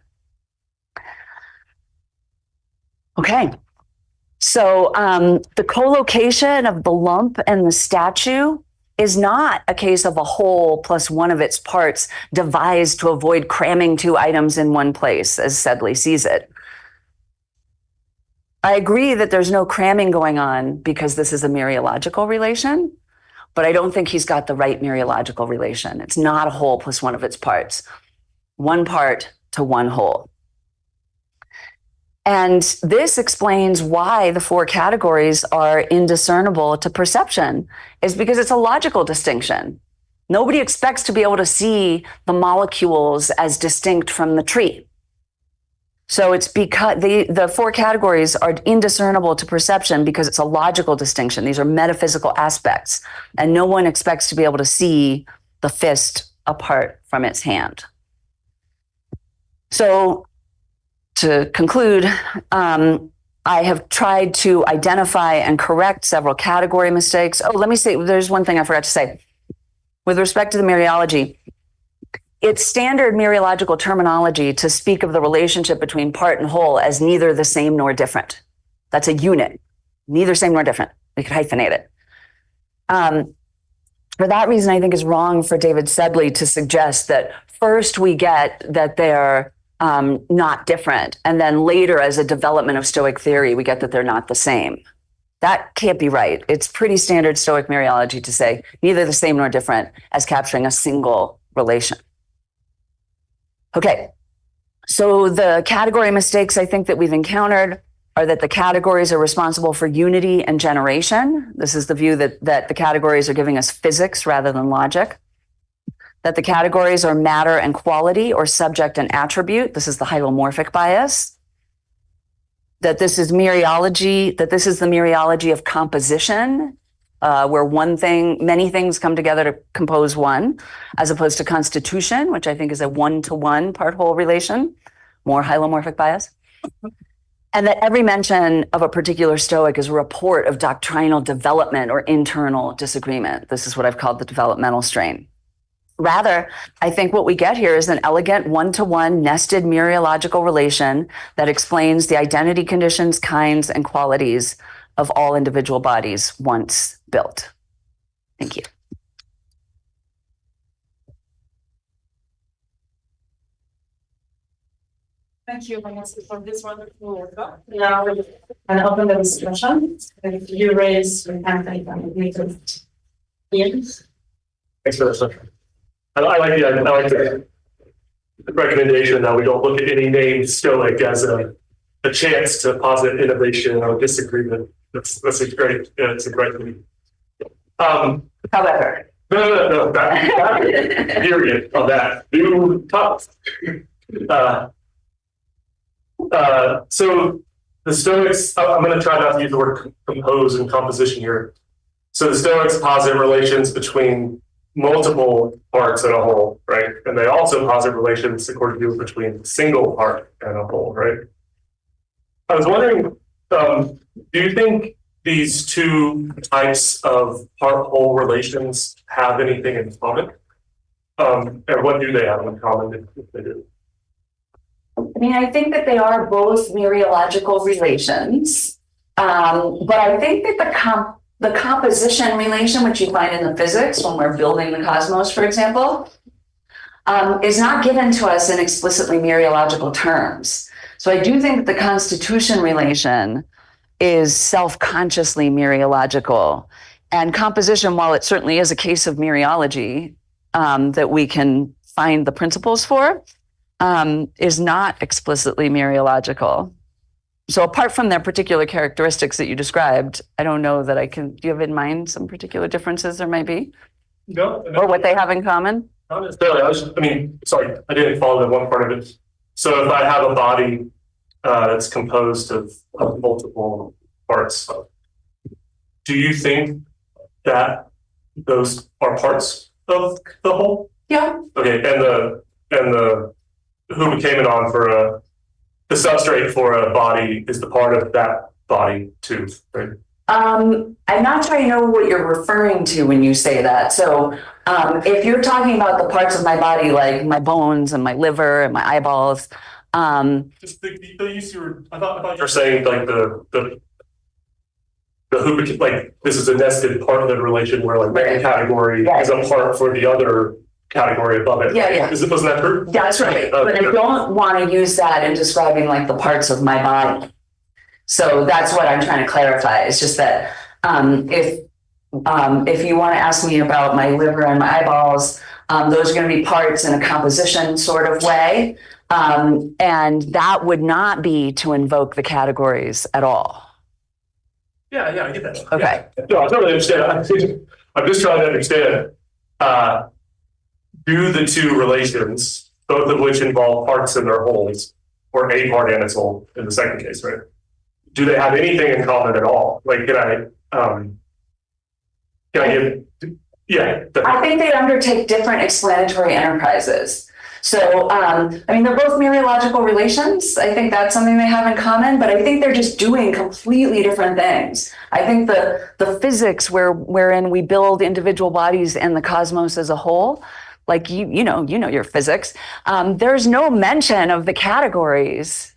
Okay, so the collocation of the lump and the statue is not a case of a whole plus one of its parts devised to avoid cramming two items in one place, as Sedley sees it. I agree that there's no cramming going on because this is a mereological relation. but I don't think he's got the right mereological relation. It's not a whole plus one of its parts. One part to one whole. And this explains why the four categories are indiscernible to perception, is because it's a logical distinction. Nobody expects to be able to see the molecules as distinct from the tree. So it's because the four categories are indiscernible to perception because it's a logical distinction. These are metaphysical aspects, and no one expects to be able to see the fist apart from its hand. So to conclude, I have tried to identify and correct several category mistakes. Oh, let me say, there's one thing I forgot to say. With respect to the mereology, it's standard mereological terminology to speak of the relationship between part and whole as neither the same nor different. That's a unit, neither same nor different. We could hyphenate it. For that reason, I think it's wrong for David Sedley to suggest that first we get that they're not different, and then later as a development of Stoic theory, we get that they're not the same. That can't be right. It's pretty standard Stoic mereology to say neither the same nor different as capturing a single relation. Okay, so the category mistakes I think that we've encountered are that the categories are responsible for unity and generation. This is the view that the categories are giving us physics rather than logic. That the categories are matter and quality, or subject and attribute. This is the hylomorphic bias. That this is mereology, that this is the mereology of composition, where many things come together to compose one, as opposed to constitution, which I think is a one-to-one part-whole relation, more hylomorphic bias. And that every mention of a particular Stoic is a report of doctrinal development or internal disagreement. This is what I've called the developmental strain. Rather, I think what we get here is an elegant one-to-one nested mereological relation that explains the identity conditions, kinds, and qualities of all individual bodies once built. Thank you. Thank you, Vanessa, for this wonderful workshop. Now we're going to open the discussion. If you raise your hand, I can Thanks for this. I like the recommendation that we don't look at any named Stoic as a chance to posit innovation or disagreement. That's a great, it's a great thing. However. No, that period on that. New top. So the Stoics, I'm going to try not to use the word compose and composition here. So the Stoics posit relations between multiple parts in a whole, right? And they also posit relations, according to you, between single part and a whole, right? I was wondering, do you think these two types of part-whole relations have anything in common? And what do they have in common if they do? I mean, I think that they are both mereological relations, but I think that the composition relation, which you find in the physics when we're building the cosmos, for example, is not given to us in explicitly mereological terms. So I do think that the constitution relation is self-consciously mereological. And composition, while it certainly is a case of mereology that we can find the principles for, is not explicitly mereological. So apart from their particular characteristics that you described, I don't know that I can, do you have in mind some particular differences there might be? No. Or what they have in common? Not necessarily. I didn't follow the one part of it. So if I have a body that's composed of multiple parts, do you think that those are parts of the whole? Yeah. Okay, and the who became it on for the substrate for a body is the part of that body too, right? I'm not sure I know what you're referring to when you say that. So if you're talking about the parts of my body, like my bones and my liver and my eyeballs. Just the use you were, I thought you were saying like the who became, like this is a nested part of the relation where like one category is a part for the other category above it. Yeah. Wasn't that true? Yeah, that's right. But I don't want to use that in describing like the parts of my body. So that's what I'm trying to clarify. It's just that if If you want to ask me about my liver and my eyeballs, those are going to be parts in a composition sort of way. And that would not be to invoke the categories at all. Yeah, I get that. Okay. Yeah. No, I totally understand. I'm just trying to understand, do the two relations, both of which involve parts in their wholes, or a part and its whole in the second case, right? Do they have anything in common at all? Like, can I give, yeah. I think they undertake different explanatory enterprises. So, I mean, they're both mereological relations. I think that's something they have in common, but I think they're just doing completely different things. I think the physics wherein we build individual bodies and the cosmos as a whole, like you know your physics, there's no mention of the categories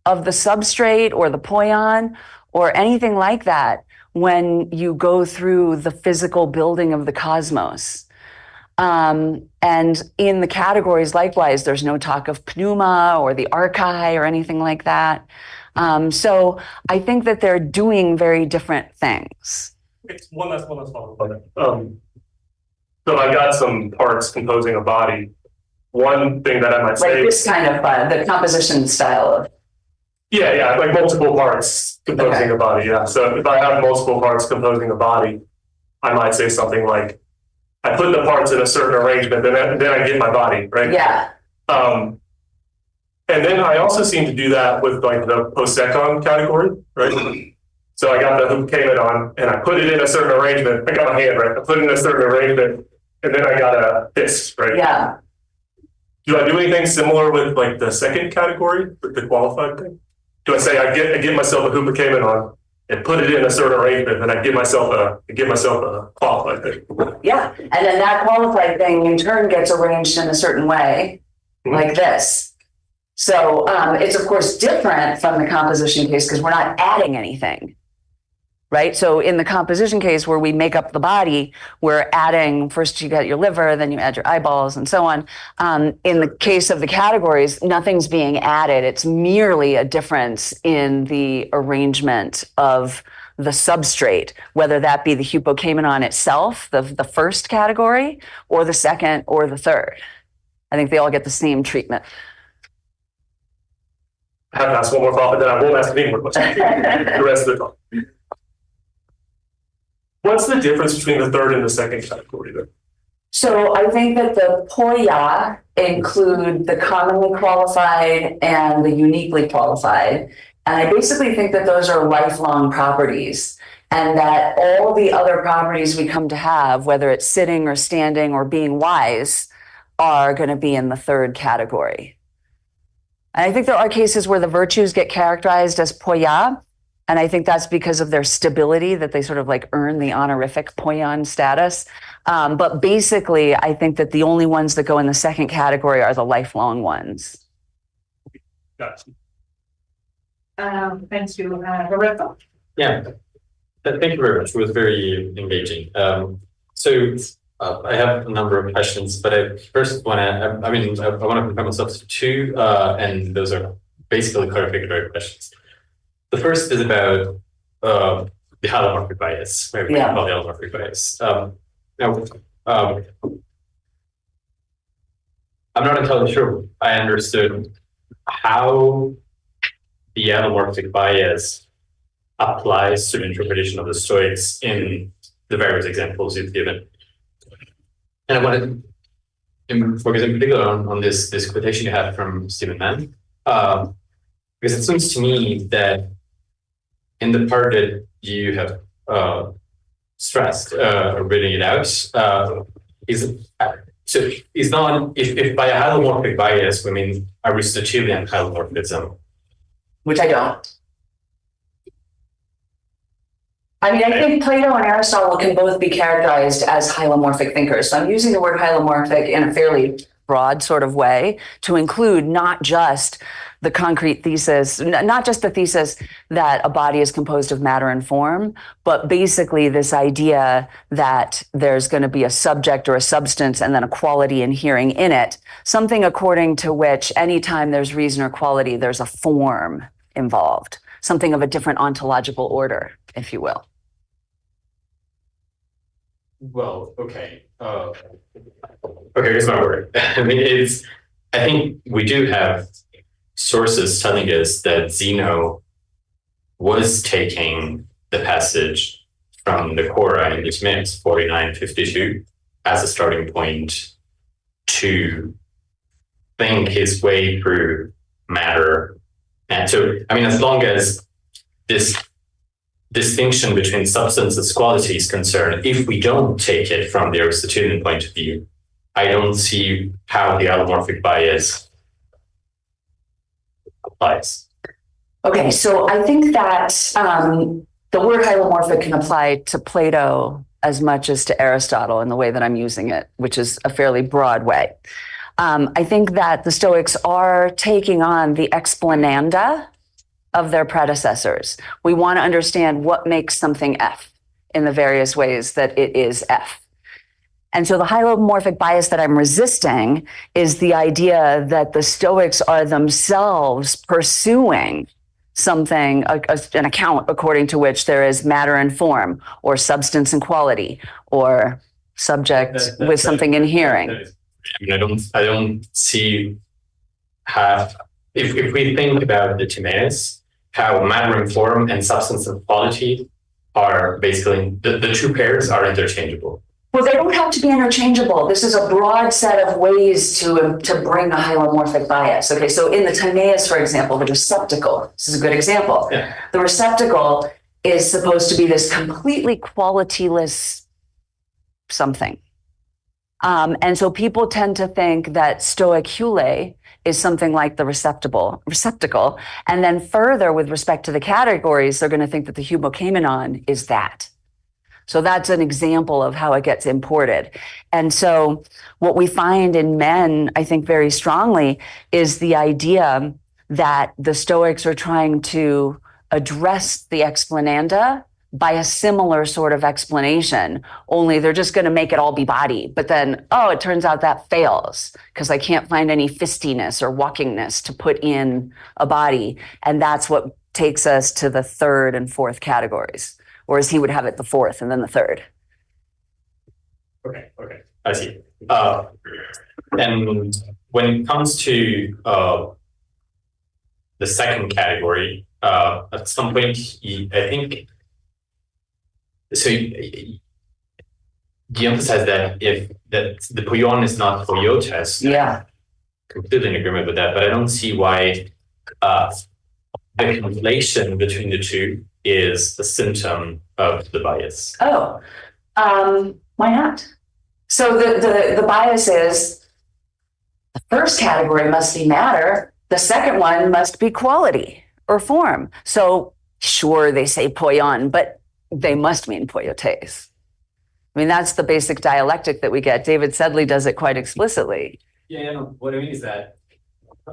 of the substrate or the poion or anything like that when you go through the physical building of the cosmos. And in the categories, likewise, there's no talk of pneuma or the archai or anything like that. So I think that they're doing very different things. It's one last follow-up on that. So I got some parts composing a body. One thing that I might say, like this kind of the composition style of. Yeah, like multiple parts composing a body. Yeah. So if I have multiple parts composing a body, I might say something like, I put the parts in a certain arrangement, then I get my body, right? Yeah. And then I also seem to do that with like the posecon category, right? So I got the hupekemenon and I put it in a certain arrangement. I got my hand, right? I put it in a certain arrangement and then I got a fist, right? Yeah. Do I do anything similar with like the second category, with the qualified thing? Do I say I get myself a hupekemenon and put it in a certain arrangement, and I give myself a qualified thing? Yeah, and then that qualified thing in turn gets arranged in a certain way, like this. So it's of course different from the composition case because we're not adding anything, right? So in the composition case where we make up the body, we're adding, first you got your liver, then you add your eyeballs and so on. In the case of the categories, nothing's being added. It's merely a difference in the arrangement of the substrate, whether that be the hupekemenon itself, the first category, or the second or the third. I think they all get the same treatment. I have to ask one more thought, but then I won't ask any more questions the rest of the talk. What's the difference between the third and the second category then? So I think that the poia include the commonly qualified and the uniquely qualified. And I basically think that those are lifelong properties and that all the other properties we come to have, whether it's sitting or standing or being wise, are going to be in the third category. And I think there are cases where the virtues get characterized as poia. And I think that's because of their stability, that they sort of like earn the honorific poion status. But basically, I think that the only ones that go in the second category are the lifelong ones. Gotcha. Thank you, Roberto. Yeah, thank you very much. It was very engaging. I have a number of questions, but I first want to, I want to compare myself to two, and those are basically clarificatory questions. The first is about the allomorphic bias, right? Yeah. About the allomorphic bias. I'm not entirely sure I understood how the allomorphic bias applies to the interpretation of the Stoics in the various examples you've given. And I wanted to focus in particular on this quotation you had from Stephen Mann, because it seems to me that in the part that you have stressed, reading it out, is not, if by a allomorphic bias we mean Aristotelian allomorphism. Which I don't. I mean, I think Plato and Aristotle can both be characterized as hylomorphic thinkers. So I'm using the word hylomorphic in a fairly broad sort of way to include not just the concrete thesis, not just the thesis that a body is composed of matter and form, but basically this idea that there's going to be a subject or a substance and then a quality inhering in it, something according to which anytime there's reason or quality, there's a form involved, something of a different ontological order, if you will. Well, okay. Okay, here's my word. I mean, I think we do have sources telling us that Zeno was taking the passage from the Quora in the Timaeus 49:52 as a starting point to think his way through matter. And so, I mean, as long as this distinction between substance and quality is concerned, if we don't take it from the Aristotelian point of view, I don't see how the allomorphic bias applies. Okay, so I think that the word hylomorphic can apply to Plato as much as to Aristotle in the way that I'm using it, which is a fairly broad way. I think that the Stoics are taking on the explananda of their predecessors. We want to understand what makes something F in the various ways that it is F. And so the hylomorphic bias that I'm resisting is the idea that the Stoics are themselves pursuing something, an account according to which there is matter and form, or substance and quality, or subject with something inhering. I mean, I don't see how, if we think about the Timaeus, how matter and form and substance and quality are basically, the two pairs are interchangeable. Well, they don't have to be interchangeable. This is a broad set of ways to bring a hylomorphic bias. Okay, so in the Timaeus, for example, the receptacle, this is a good example. Yeah. The receptacle is supposed to be this completely qualityless something. And so people tend to think that Stoic hule is something like the receptacle. And then further, with respect to the categories, they're going to think that the humokamenon is that. So that's an example of how it gets imported. And so what we find in men, I think very strongly, is the idea that the Stoics are trying to address the explananda by a similar sort of explanation, only they're just going to make it all be body. But then, oh, it turns out that fails because I can't find any fistiness or walkingness to put in a body. And that's what takes us to the third and fourth categories. Or as he would have it, the fourth and then the third. Okay, I see. And when it comes to the second category, at some point, I think, so you emphasize that that the poion is not poiotes. Yeah. Completely in agreement with that, but I don't see why the conflation between the two is a symptom of the bias. Oh, why not? So the bias is the first category must be matter. The second one must be quality or form. So sure, they say poion, but they must mean poiotes. I mean, that's the basic dialectic that we get. David Sedley does it quite explicitly. Yeah, no, what I mean is that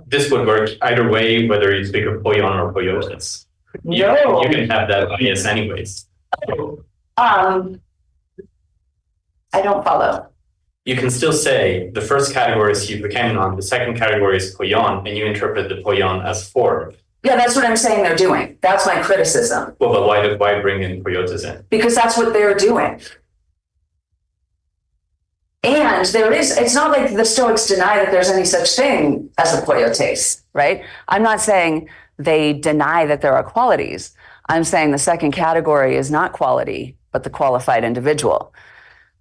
this would work either way, whether you speak of poion or poiotes. No. You can have that bias anyways. I don't follow. You can still say the first category is humokamenon, the second category is poion, and you interpret the poion as form. Yeah, that's what I'm saying they're doing. That's my criticism. Well, but why bring in poiotes in? Because that's what they're doing. And it's not like the Stoics deny that there's any such thing as a poiotes, right? I'm not saying they deny that there are qualities. I'm saying the second category is not quality, but the qualified individual.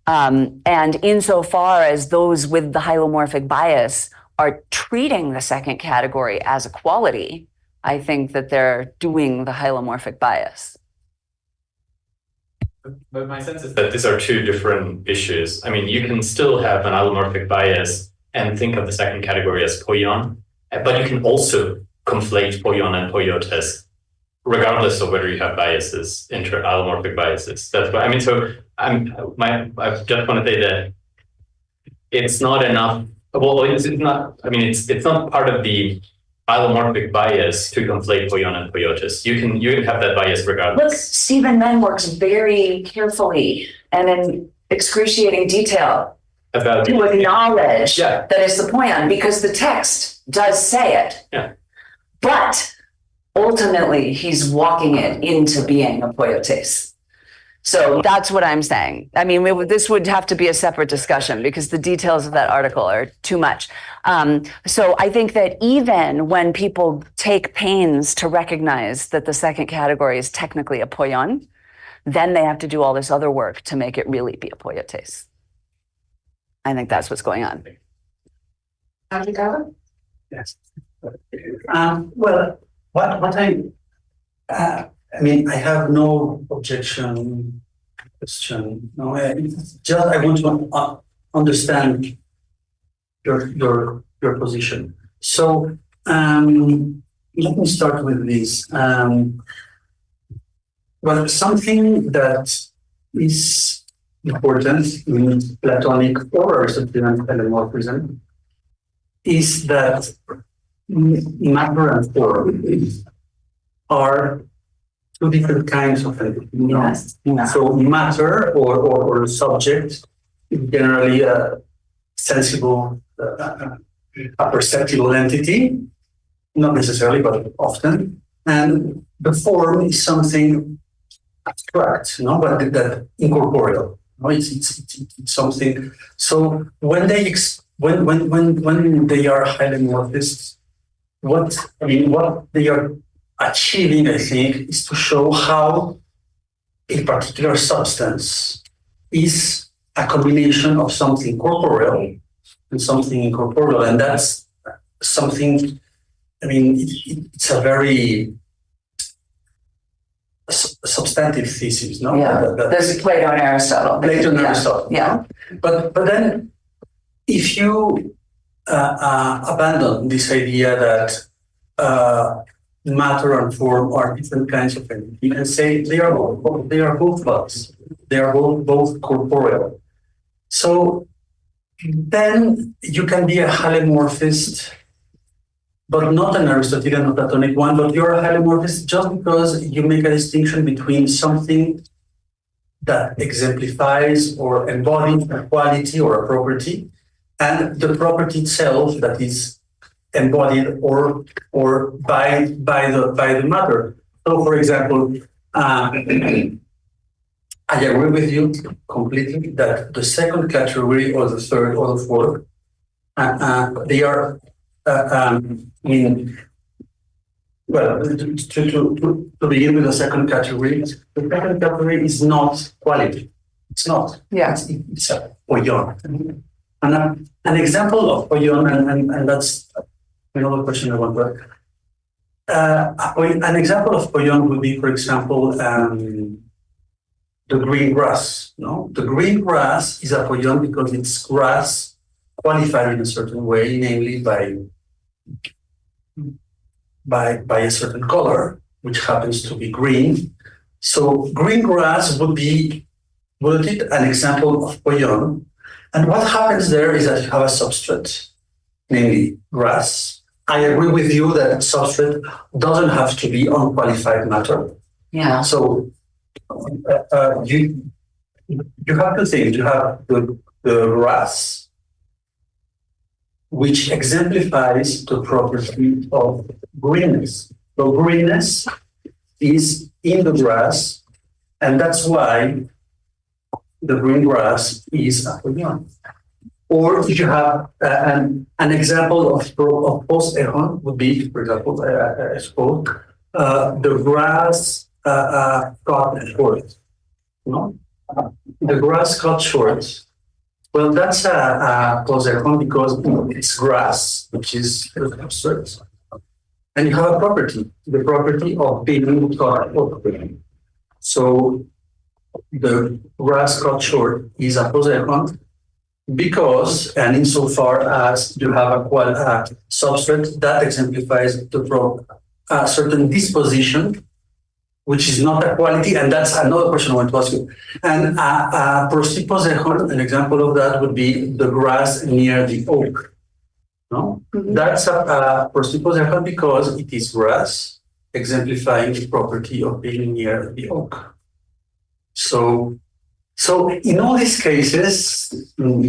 And insofar as those with the hylomorphic bias are treating the second category as a quality, I think that they're doing the hylomorphic bias. But my sense is that these are two different issues. I mean, you can still have an allomorphic bias and think of the second category as poion, but you can also conflate poion and poiotes, regardless of whether you have biases, allomorphic biases. That's what I mean. So I just want to say that it's not enough. Well, it's not. I mean, it's not part of the allomorphic bias to conflate poion and poiotes. You can have that bias regardless. Look, Stephen Menn works very carefully and in excruciating detail About to acknowledge Yeah. that it's the poion, because the text does say it. Yeah. But ultimately, he's walking it into being a poiotes. So that's what I'm saying. I mean, this would have to be a separate discussion because the details of that article are too much. So I think that even when people take pains to recognize that the second category is technically apoyon, then they have to do all this other work to make it really be apoiotes. I think that's what's going on. Yes. Well, what I mean, I have no objection, question. No, I want to understand your position. So let me start with this. Well, something that is important in Platonic or Aristotelian allegomorphism is that matter and form are two different kinds of entity. Yes. So matter or subject is generally a sensible, a perceptible entity, not necessarily, but often. And the form is something abstract, but that incorporeal. It's something. So when they when they are hylomorphists, what they are achieving, I think, is to show how a particular substance is a combination of something corporeal and something incorporeal, and that's something. I mean, it's a very substantive thesis, no? Yeah, there's Plato and Aristotle. Plato and Aristotle. Yeah. But then, if you abandon this idea that matter and form are different kinds of entity, you can say they are both bodies. They are both corporeal. So then you can be a hylomorphist, but not an Aristotelian or Platonic one, but you're a hylomorphist just because you make a distinction between something that exemplifies or embodies a quality or a property, and the property itself that is embodied or by the matter. So, for example, I agree with you completely that the second category or the third or the fourth, they are. Well, to begin with the second category, the second category is not quality. It's not. Yeah. It's a poyon. And an example of poyon, and that's another question I want to ask. An example of poyon would be, for example, the green grass. No, the green grass is a poyon because it's grass qualified in a certain way, namely by a certain color, which happens to be green. So green grass would be an example of poyon. And what happens there is that you have a substrate, namely grass. I agree with you that substrate doesn't have to be unqualified matter. Yeah. So you have to think, you have the grass, which exemplifies the property of greenness. So greenness is in the grass, and that's why the green grass is a poyon. Or if you have an example of post-eron would be, for example, I spoke, the grass cut short. No? The grass cut short. Well, that's a post-eron because it's grass, which is abstract. And you have a property, the property of being cut short. So the grass cut short is a post-eron because, and insofar as you have a substrate that exemplifies a certain disposition, which is not a quality, and that's another question I want to ask you. And prostiposejon, an example of that would be the grass near the oak. No, that's a prostiposejon because it is grass exemplifying the property of being near the oak. So in all these cases, in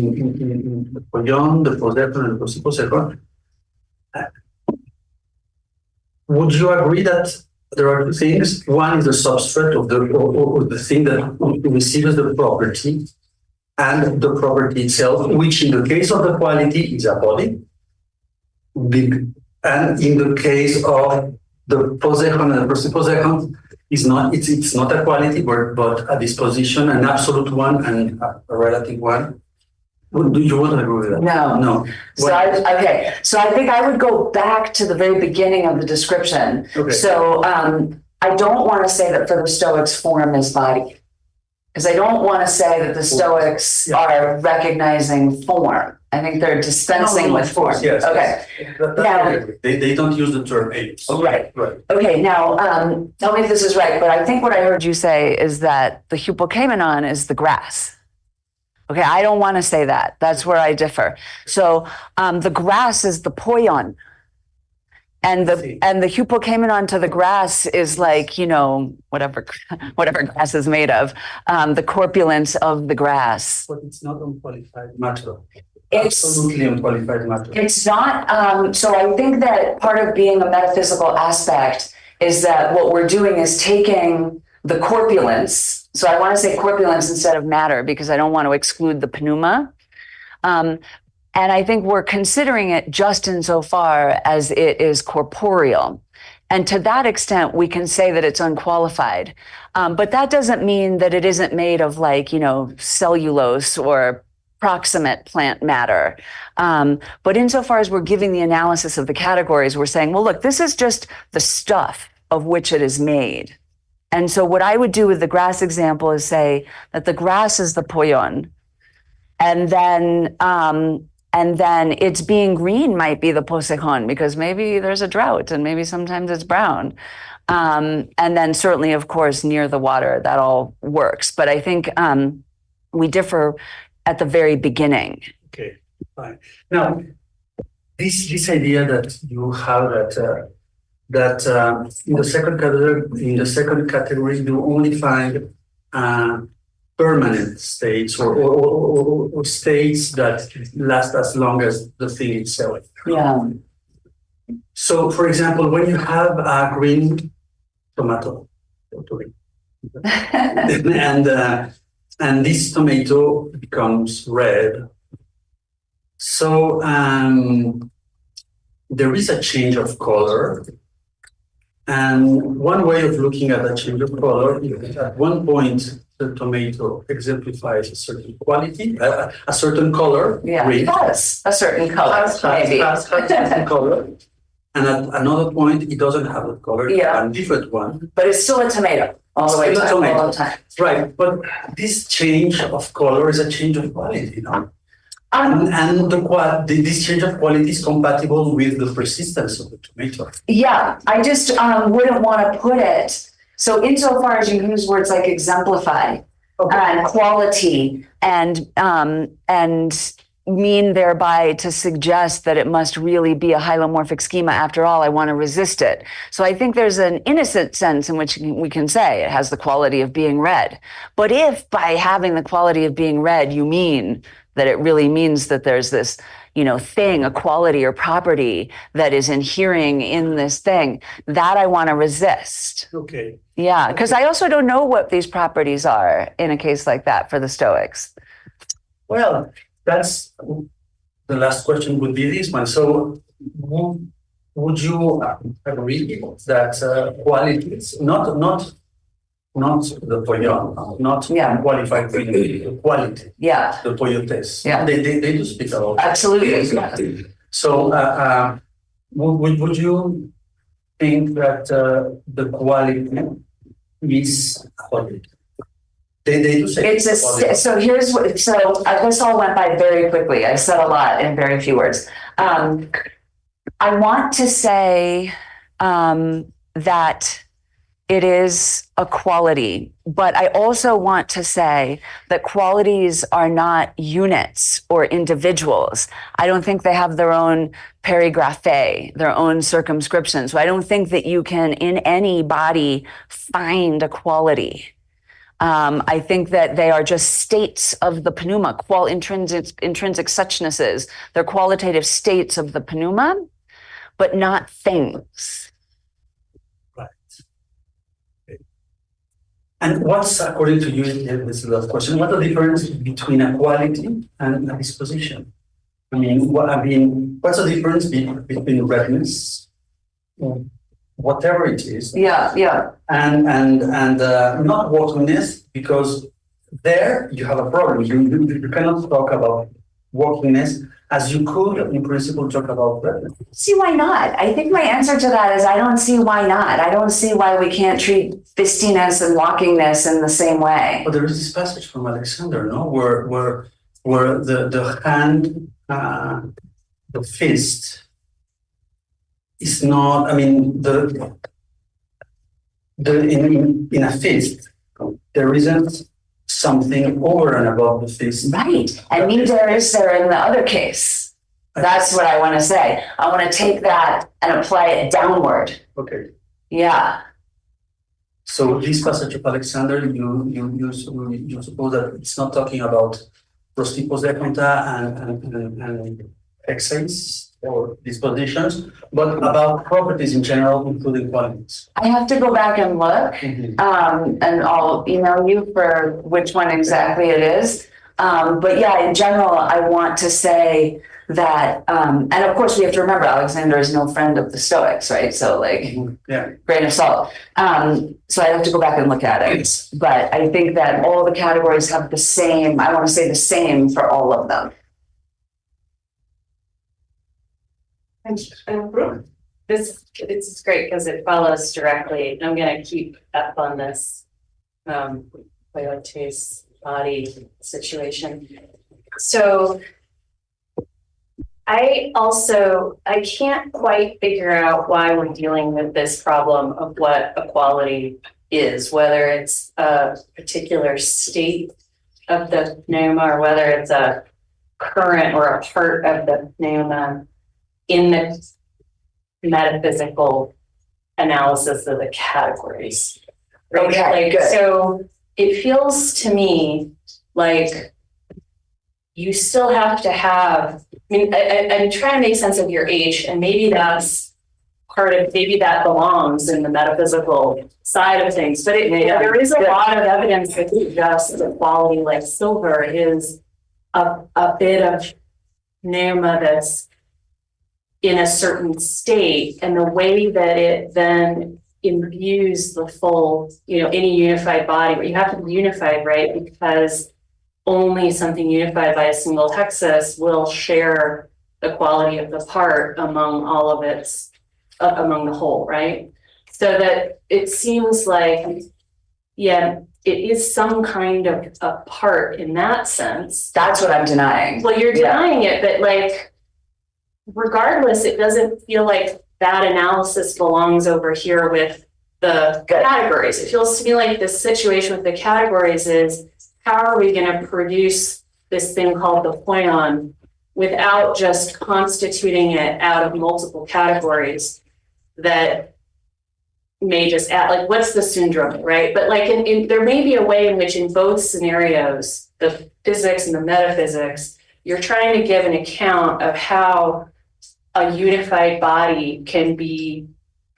the poyon, the post-eron, and the prostiposejon, would you agree that there are two things. One is the substrate of or the thing that receives the property, and the property itself, which in the case of the quality is a body. And in the case of the posechon and the posechon is not, it's not a quality, but a disposition, an absolute one and a relative one. Do you want to agree with that? No. No. So okay. So I think I would go back to the very beginning of the description. Okay. So I don't want to say that for the Stoics form is body, because I don't want to say that the Stoics are recognizing form. I think they're dispensing with form. Yes. Okay. Now, they don't use the term apes. Right. Right. Okay. Now, tell me if this is right, but I think what I heard you say is that the hypokamenon is the grass. Okay, I don't want to say that. That's where I differ. So the grass is the poion, and the hypokamenon to the grass is like, you know, whatever grass is made of, the corpulence of the grass. But it's not unqualified matter. It's Absolutely unqualified matter. It's not. So I think that part of being a metaphysical aspect is that what we're doing is taking the corpulence. So I want to say corpulence instead of matter, because I don't want to exclude the pneuma. And I think we're considering it just insofar as it is corporeal. And to that extent, we can say that it's unqualified. But that doesn't mean that it isn't made of, like, you know, cellulose or proximate plant matter. But insofar as we're giving the analysis of the categories, we're saying, well, look, this is just the stuff of which it is made. And so what I would do with the grass example is say that the grass is the poion, and then its being green might be the posechon, because maybe there's a drought and maybe sometimes it's brown. And then certainly, of course, near the water, that all works. But I think we differ at the very beginning. Okay, fine. Now, this idea that you have that in the second category you only find permanent states or states that last as long as the thing itself. Yeah. So, for example, when you have a green tomato, and this tomato becomes red, so there is a change of color. And one way of looking at that change of color is at one point the tomato exemplifies a certain quality, a certain color. Yeah, green. yes, a certain color, maybe. Has a certain color. And at another point, it doesn't have that color, Yeah. a different one. But it's still a tomato all the way Still a all tomato. the time. Right, but this change of color is a change of quality, you know? And this change of quality is compatible with the persistence of the tomato. Yeah, I just wouldn't want to put it. So insofar as you use words like exemplify and quality and mean thereby to suggest that it must really be a hylomorphic schema, after all, I want to resist it. So I think there's an innocent sense in which we can say it has the quality of being read. But if by having the quality of being read, you mean that it really means that there's this, you know, thing, a quality or property that is inhering in this thing, that I want to resist. Okay. Yeah, because I also don't know what these properties are in a case like that for the Stoics. Well, that's the last question would be this one. So would you agree that qualities, not the poion, not qualified quality, the poiotes, they do speak about Absolutely. So would you think that the quality is quality? They do say It's so here's what, this all went by very quickly. I said a lot in very few words. I want to say that it is a quality, but I also want to say that qualities are not units or individuals. I don't think they have their own perigraphe, their own circumscription. So I don't think that you can in any body find a quality. I think that they are just states of the pneuma, intrinsic suchnesses. They're qualitative states of the pneuma, but not things. Right. And what's, according to you, this is the last question, what's the difference between a quality and a disposition? What's the difference between redness, whatever it is, Yeah. and not workiness, because there you have a problem. You cannot talk about workiness as you could, in principle, talk about redness. See, why not? I think my answer to that is I don't see why not. I don't see why we can't treat fistiness and walkingness in the same way. But there is this passage from Alexander, no, where the hand, the fist is not. I mean, in a fist there isn't something over and above the fist. Right. And neither is there in the other case. That's what I want to say. I want to take that and apply it downward. Okay. Yeah. So this passage of Alexander, you suppose that it's not talking about pros tipos de conta and excess or dispositions, but about properties in general, including qualities. I have to go back and look, and I'll email you for which one exactly it is. But yeah, in general, I want to say that, and of course we have to remember Alexander is no friend of the Stoics, right? So like, grain of salt. So I have to go back and look at it. But I think that all the categories have the same, I want to say the same for all of them. And Brooke, this is great because it follows directly. I'm going to keep up on this Coyote's body situation. So I can't quite figure out why we're dealing with this problem of what a quality is, whether it's a particular state of the pneuma or whether it's a current or a part of the pneuma in the metaphysical analysis of the categories. Right? Okay, good. So it feels to me like you still have to have, I'm trying to make sense of your age, and maybe that's maybe that belongs in the metaphysical side of things, but there is a lot of evidence that suggests that quality like silver is a bit of pneuma that's in a certain state, and the way that it then imbues the full, any unified body, but you have to be unified, right? Because only something unified by a single hexus will share the quality of the part among all of its, among the whole, right? So that it seems like, it is some kind of a part in that sense. That's what I'm denying. Well, you're denying it, but like, regardless, it doesn't feel like that analysis belongs over here with the categories. It feels to me like the situation with the categories is, how are we going to produce this thing called the poion without just constituting it out of multiple categories that may just add, like, what's the syndrome, right? But like, there may be a way in which in both scenarios, the physics and the metaphysics, you're trying to give an account of how a unified body can be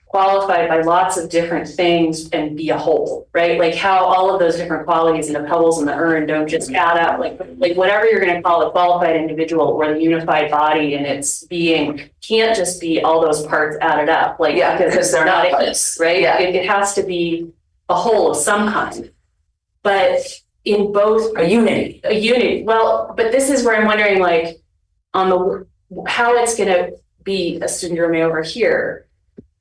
qualified by lots of different things and be a whole, right? Like how all of those different qualities in the pebbles in the urn don't just add up, like whatever you're going to call a qualified individual or the unified body and its being can't just be all those parts added up, like because they're not parts, right? Yeah. It has to be a whole of some kind. But in both a unity. Well, but this is where I'm wondering, like, on the how it's going to be a syndrome over here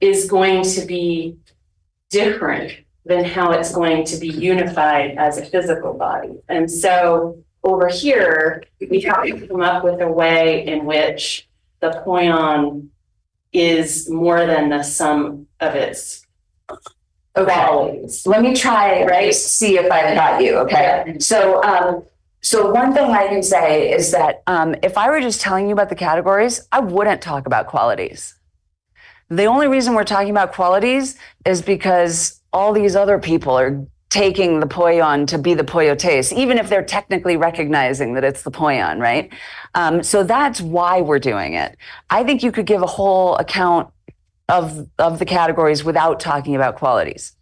is going to be different than how it's going to be unified as a physical body. And so over here, we have to come up with a way in which the poion is more than the sum of its qualities. Let me try, see if I got you, okay? Yeah. So one thing I can say is that if I were just telling you about the categories, I wouldn't talk about qualities. The only reason we're talking about qualities is because all these other people are taking the poion to be the poiotes, even if they're technically recognizing that it's the poion, right? So that's why we're doing it. I think you could give a whole account of the categories without talking about qualities.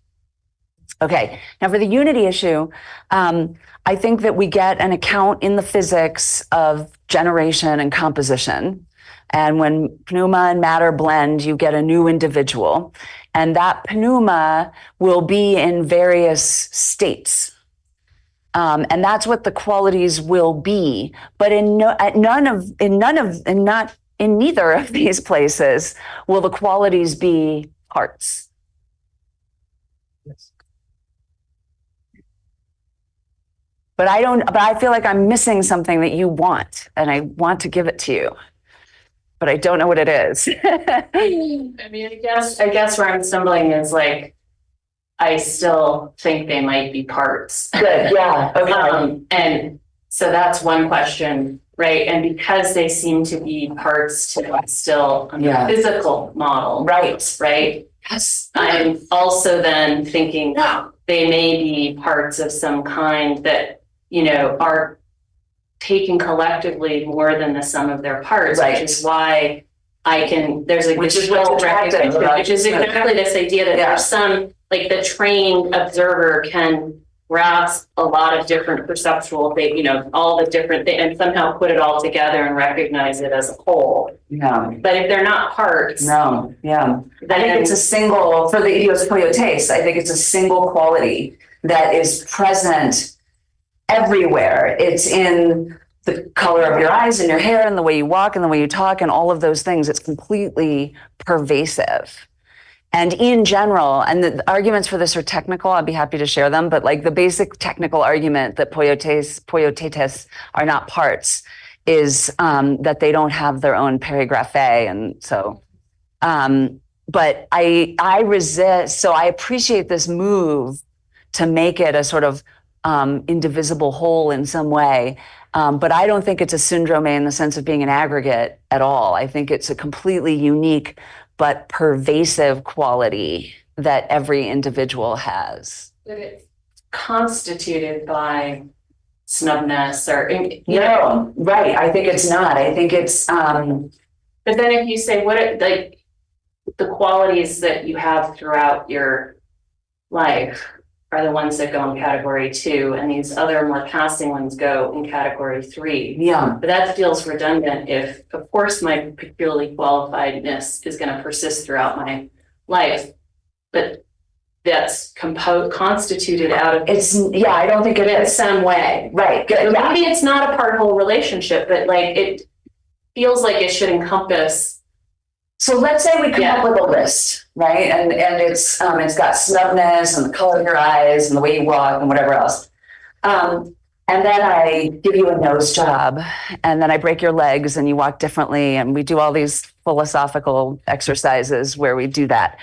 Okay, now for the unity issue, I think that we get an account in the physics of generation and composition. And when pneuma and matter blend, you get a new individual. And that pneuma will be in various states. And that's what the qualities will be. But in neither of these places will the qualities be parts. Yes. But I feel like I'm missing something that you want, and I want to give it to you, but I don't know what it is. I mean, I guess where I'm stumbling is like, I still think they might be parts. Good, yeah, okay. And so that's one question, right? And because they seem to be parts to us still on the physical model, right? Yes. I'm also then thinking they may be parts of some kind that, you know, are taken collectively more than the sum of their parts, which is why there's a which is what's attractive, which is exactly this idea that there's some, like the trained observer can grasp a lot of different perceptual things, you know, all the different things, and somehow put it all together and recognize it as a whole. Yeah. But if they're not parts, I think it's a single, for the idios poietes, I think it's a single quality that is present everywhere. It's in the color of your eyes and your hair and the way you walk and the way you talk and all of those things. It's completely pervasive. And in general, and the arguments for this are technical, I'd be happy to share them, but like the basic technical argument that poietes are not parts is that they don't have their own perigraphe. And so, but I resist, so I appreciate this move to make it a sort of indivisible whole in some way. But I don't think it's a syndrome in the sense of being an aggregate at all. I think it's a completely unique but pervasive quality that every individual has. But it's constituted by snubness or, right. I think it's not. I think it's, but then if you say like the qualities that you have throughout your life are the ones that go in category 2, and these other more passing ones go in category 3. Yeah. But that feels redundant if, of course, my peculiarly qualifiedness is going to persist throughout my life, but that's constituted out of I don't think it is. In some way. Right. Good. Maybe it's not a part-whole relationship, but like it feels like it should encompass. So let's say we come up with a list, right? And it's got snubness and the color of your eyes and the way you walk and whatever else. And then I give you a nose job, and then I break your legs and you walk differently, and we do all these philosophical exercises where we do that.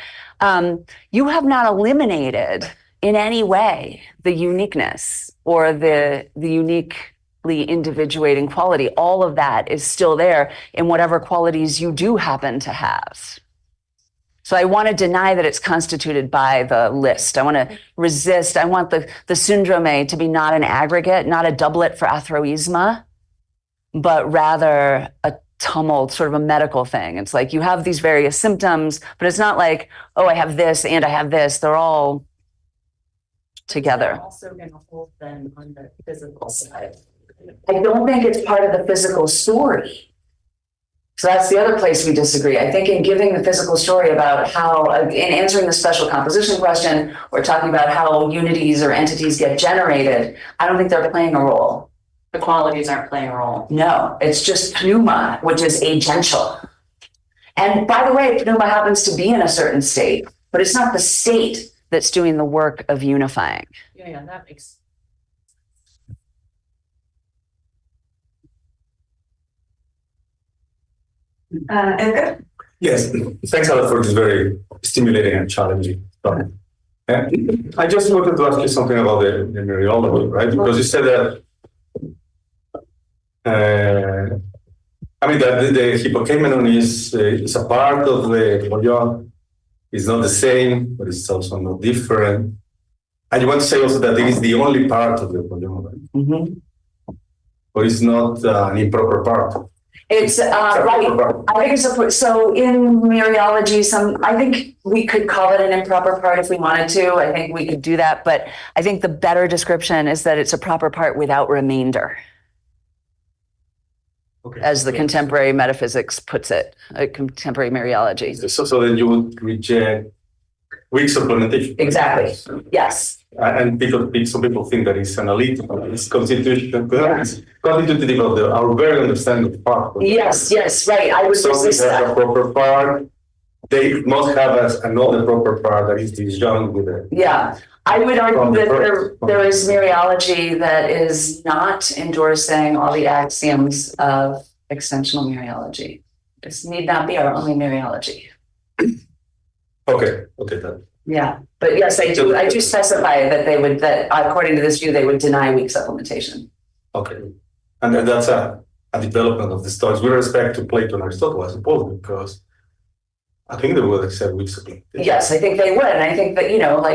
You have not eliminated in any way the uniqueness or the uniquely individuating quality. All of that is still there in whatever qualities you do happen to have. So I want to deny that it's constituted by the list. I want to resist. I want the syndrome to be not an aggregate, not a doublet for athroisma, but rather a tumult, sort of a medical thing. It's like you have these various symptoms, but it's not like, oh, I have this and I have this. They're all together. Also going to hold them on the physical side. I don't think it's part of the physical story. So that's the other place we disagree. I think in giving the physical story about how, in answering the special composition question, or talking about how unities or entities get generated, I don't think they're playing a role. The qualities aren't playing a role. No, it's just pneuma, which is agential. And by the way, pneuma happens to be in a certain state, but it's not the state that's doing the work of unifying. Yeah, that makes. Edgar? Yes, thanks a lot for this very stimulating and challenging topic. I just wanted to ask you something about the mereology, right? Because you said that, that the hypokeimenon is a part of the polyon. It's not the same, but it's also not different. And you want to say also that it is the only part of the polyon, right? Mm-hmm. Or it's not an improper part. It's right. I think it's so in mereology, I think we could call it an improper part if we wanted to. I think we could do that, but I think the better description is that it's a proper part without remainder, as the contemporary metaphysics puts it, contemporary mereology. So then you would reject weak supplementation. Exactly. Yes. And some people think that it's analytical, it's constitutive, it's constitutive of our very understanding of part. Yes, right. I would resist Some have that. a proper part. They must have another proper part that is disjunct with it. Yeah. I would argue that there is mereology that is not endorsing all the axioms of extensional mereology. This need not be our only mereology. Okay, then. Yeah, but yes, I do specify that according to this view, they would deny weak supplementation. Okay. And then that's a development of the Stoics with respect to Plato and Aristotle, I suppose, because I think they would accept weak supplementation. Yes, I think they would. And I think that,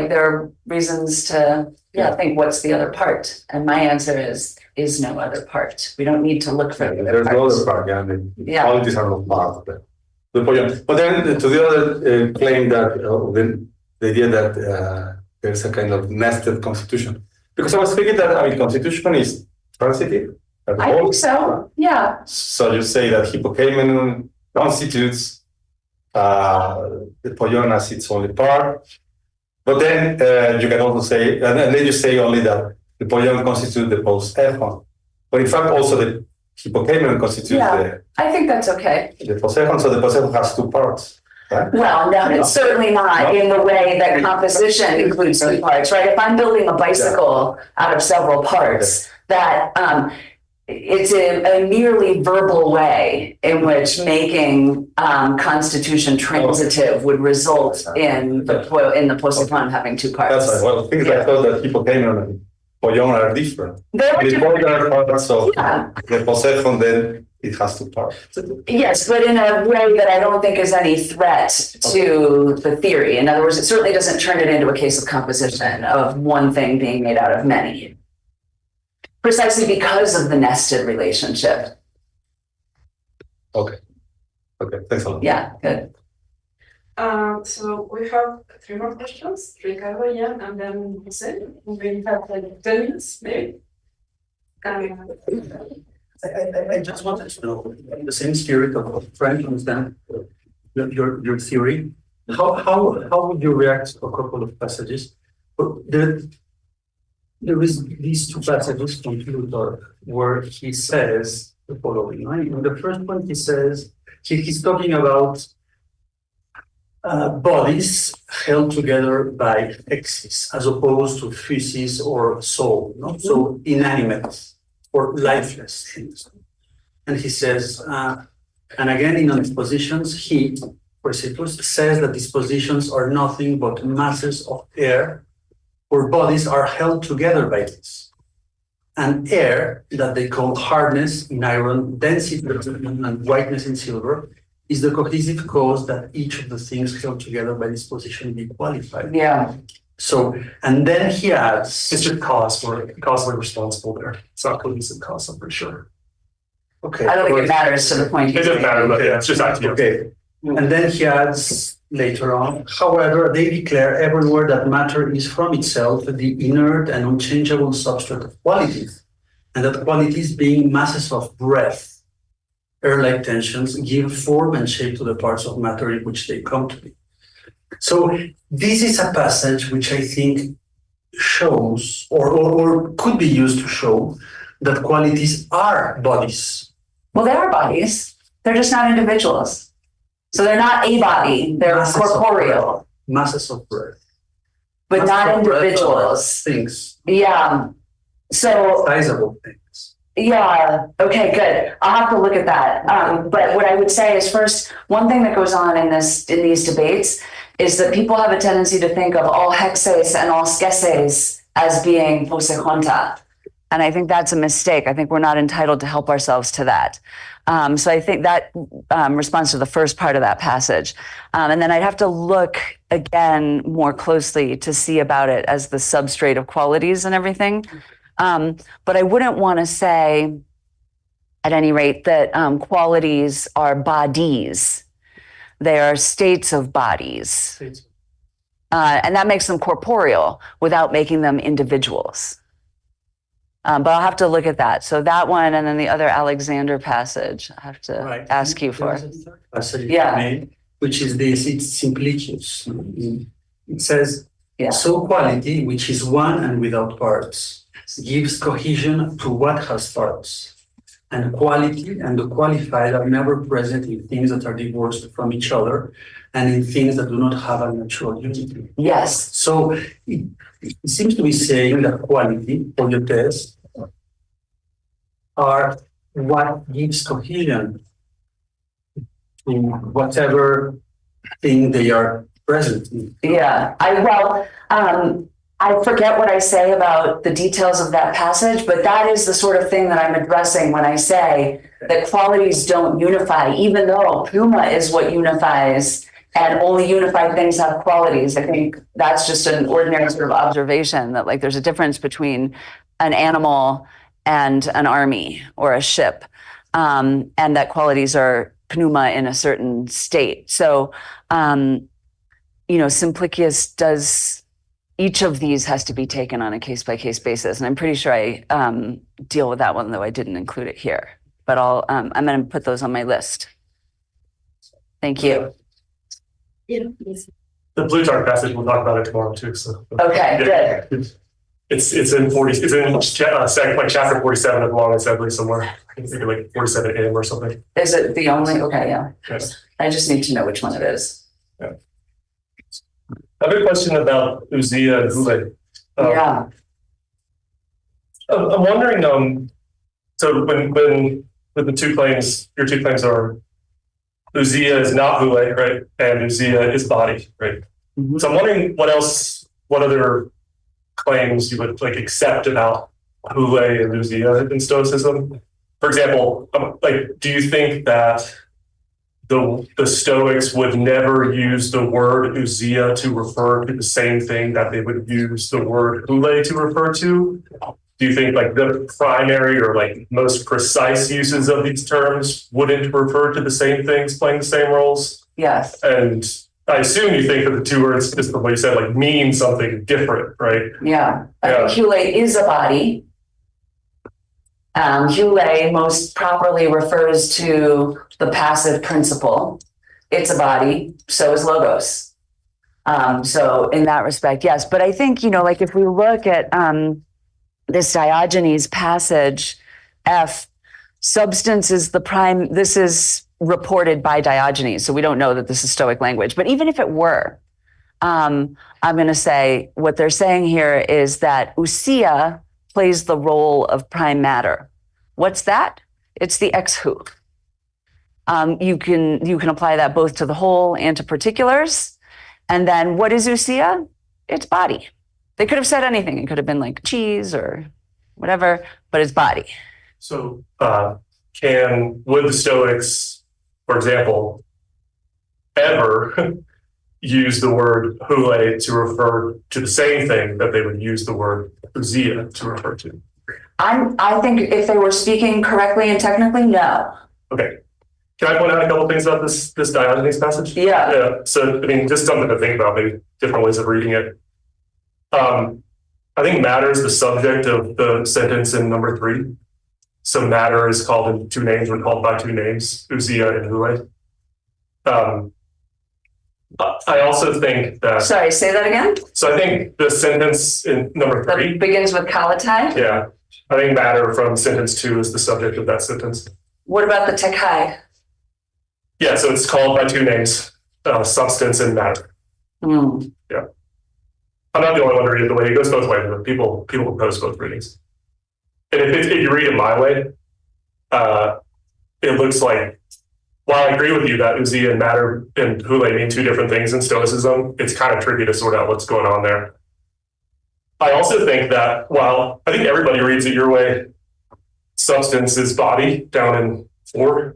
there are reasons to think what's the other part. And my answer is no other part. We don't need to look for the other There's no parts. other part, the qualities are not part of it. But then to the other claim that the idea that there's a kind of nested constitution. Because I was thinking that, constitution is transitive. I think so, yeah. So you say that Hippocamon constitutes the poion as its only part. But then you can also say, and then you say only that the poion constitutes the post-echon. But in fact, also the Hippocamon constitutes I think that's okay. the post-echon, so the post-echon has two parts. Right? Well, no, it's certainly not in the way that composition includes two parts, right? If I'm building a bicycle out of several parts, that it's a merely verbal way in which making constitution transitive would result in the post-econ having two parts. That's right. Well, things I thought that Hippocamon and poion are different. They're different. Are parts of the post-echon, then it has two parts. Yes, but in a way that I don't think is any threat to the theory. In other words, it certainly doesn't turn it into a case of composition of one thing being made out of many. Precisely because of the nested relationship. Okay, thanks a lot. Yeah, good. So we have 3 more questions, Ricardo, Jan, and then Jose. We have like 10 minutes, maybe. I just wanted to know, in the same spirit of trying to understand your theory, how would you react to a couple of passages? There is these 2 passages from Plutarch where he says the following. Right? In the first one, he says he's talking about bodies held together by exis, as opposed to physis or soul. No? So inanimate or lifeless things. And he says, and again in on dispositions, he, Chrysippus, says that dispositions are nothing but masses of air, or bodies are held together by this. And air, that they call hardness in iron, density and whiteness in silver, is the cohesive cause that each of the things held together by disposition be qualified. Yeah. So, and then he adds, It's just causally responsible there. It's not cohesive cause, I'm pretty sure. okay. I don't think it matters to the point. It doesn't matter, but it's just idea. Okay. And then he adds later on, however, they declare everywhere that matter is from itself the inert and unchangeable substrate of qualities, and that qualities being masses of breath, air-like tensions, give form and shape to the parts of matter in which they come to be. So this is a passage which I think shows, or could be used to show, that qualities are bodies. Well, they are bodies. They're just not individuals. So they're not a body, they're Masses of corporeal, Masses of breath. but Masses not of breath are individuals. Things, Yeah. So, sizable things. yeah, okay, good. I'll have to look at that. But what I would say is first, one thing that goes on in these debates is that people have a tendency to think of all hexes and all skeses as being posejonta. And I think that's a mistake. I think we're not entitled to help ourselves to that. So I think that responds to the first part of that passage. And then I'd have to look again more closely to see about it as the substrate of qualities and everything. But I wouldn't want to say at any rate, that qualities are bodies. They are states of bodies. And that makes them corporeal without making them individuals. But I'll have to look at that. So that one, and then the other Alexander passage, I have to ask you for. Passage Yeah. made, which is this, it's Simplicius. It says, Yeah. so quality, which is one and without parts, gives cohesion to what has parts. And quality and the qualified are never present in things that are divorced from each other and in things that do not have a natural unity. Yes. So it seems to be saying that quality, or your test, are what gives cohesion to whatever thing they are present in. Yeah. I forget what I say about the details of that passage, but that is the sort of thing that I'm addressing when I say that qualities don't unify, even though pneuma is what unifies, and only unified things have qualities. I think that's just an ordinary sort of observation that, like, there's a difference between an animal and an army or a ship, and that qualities are pneuma in a certain state. So, Simplicius does, each of these has to be taken on a case-by-case basis. And I'm pretty sure I deal with that one, though I didn't include it here. But I'm going to put those on my list. Thank you. The Plutarch passage, we'll talk about it tomorrow too. So Okay, good. It's in 40. It's in like chapter 47 of Long Assembly somewhere. I think like 47M or something. Is it the only? Okay, yeah. Yes. I just need to know which one it is. Yeah. I have a question about Uzziah and Hule. Yeah. I'm wondering. So when with the two claims, your two claims are Uzziah is not Hule, right, and Uzziah is body, right? Mhm. So I'm wondering what other claims you would like accept about Hule and Uzziah in Stoicism. For example, do you think that the Stoics would never use the word Uzziah to refer to the same thing that they would use the word Hule to refer to? Do you think like the primary or like most precise uses of these terms wouldn't refer to the same things, playing the same roles? Yes. And I assume you think that the two words, just the way you said, like mean something different, right? Yeah. I Yeah. think Hule is a body. Hule most properly refers to the passive principle. It's a body, so is logos. So in that respect, yes. But I think, like if we look at this Diogenes passage, F, substance is the prime, this is reported by Diogenes, so we don't know that this is Stoic language. But even if it were, I'm going to say what they're saying here is that ousia plays the role of prime matter. What's that? It's the ex who. You can apply that both to the whole and to particulars. And then what is ousia? It's body. They could have said anything. It could have been like cheese or whatever, but it's body. So would the Stoics, for example, ever use the word Hule to refer to the same thing that they would use the word Uzziah to refer to? I think if they were speaking correctly and technically, no. Okay. Can I point out a couple things about this Diogenes passage? Yeah. Yeah. So, just something to think about, maybe different ways of reading it. I think matter is the subject of the sentence in number 3. So matter is called in 2 names, or called by 2 names, Uzziah and Hule. I also think that... Sorry, say that again? So I think the sentence in number 3... That begins with kalatai? Yeah. I think matter from sentence 2 is the subject of that sentence. What about the tekai? Yeah, so it's called by 2 names, substance and matter. Mm. Yeah. I'm not the only one to read it the way it goes both ways, but people propose both readings. And if you read it my way, it looks like, while I agree with you that Uzziah and matter and Hule mean 2 different things in Stoicism, it's kind of tricky to sort out what's going on there. I also think that while I think everybody reads it your way, substance is body down in 4.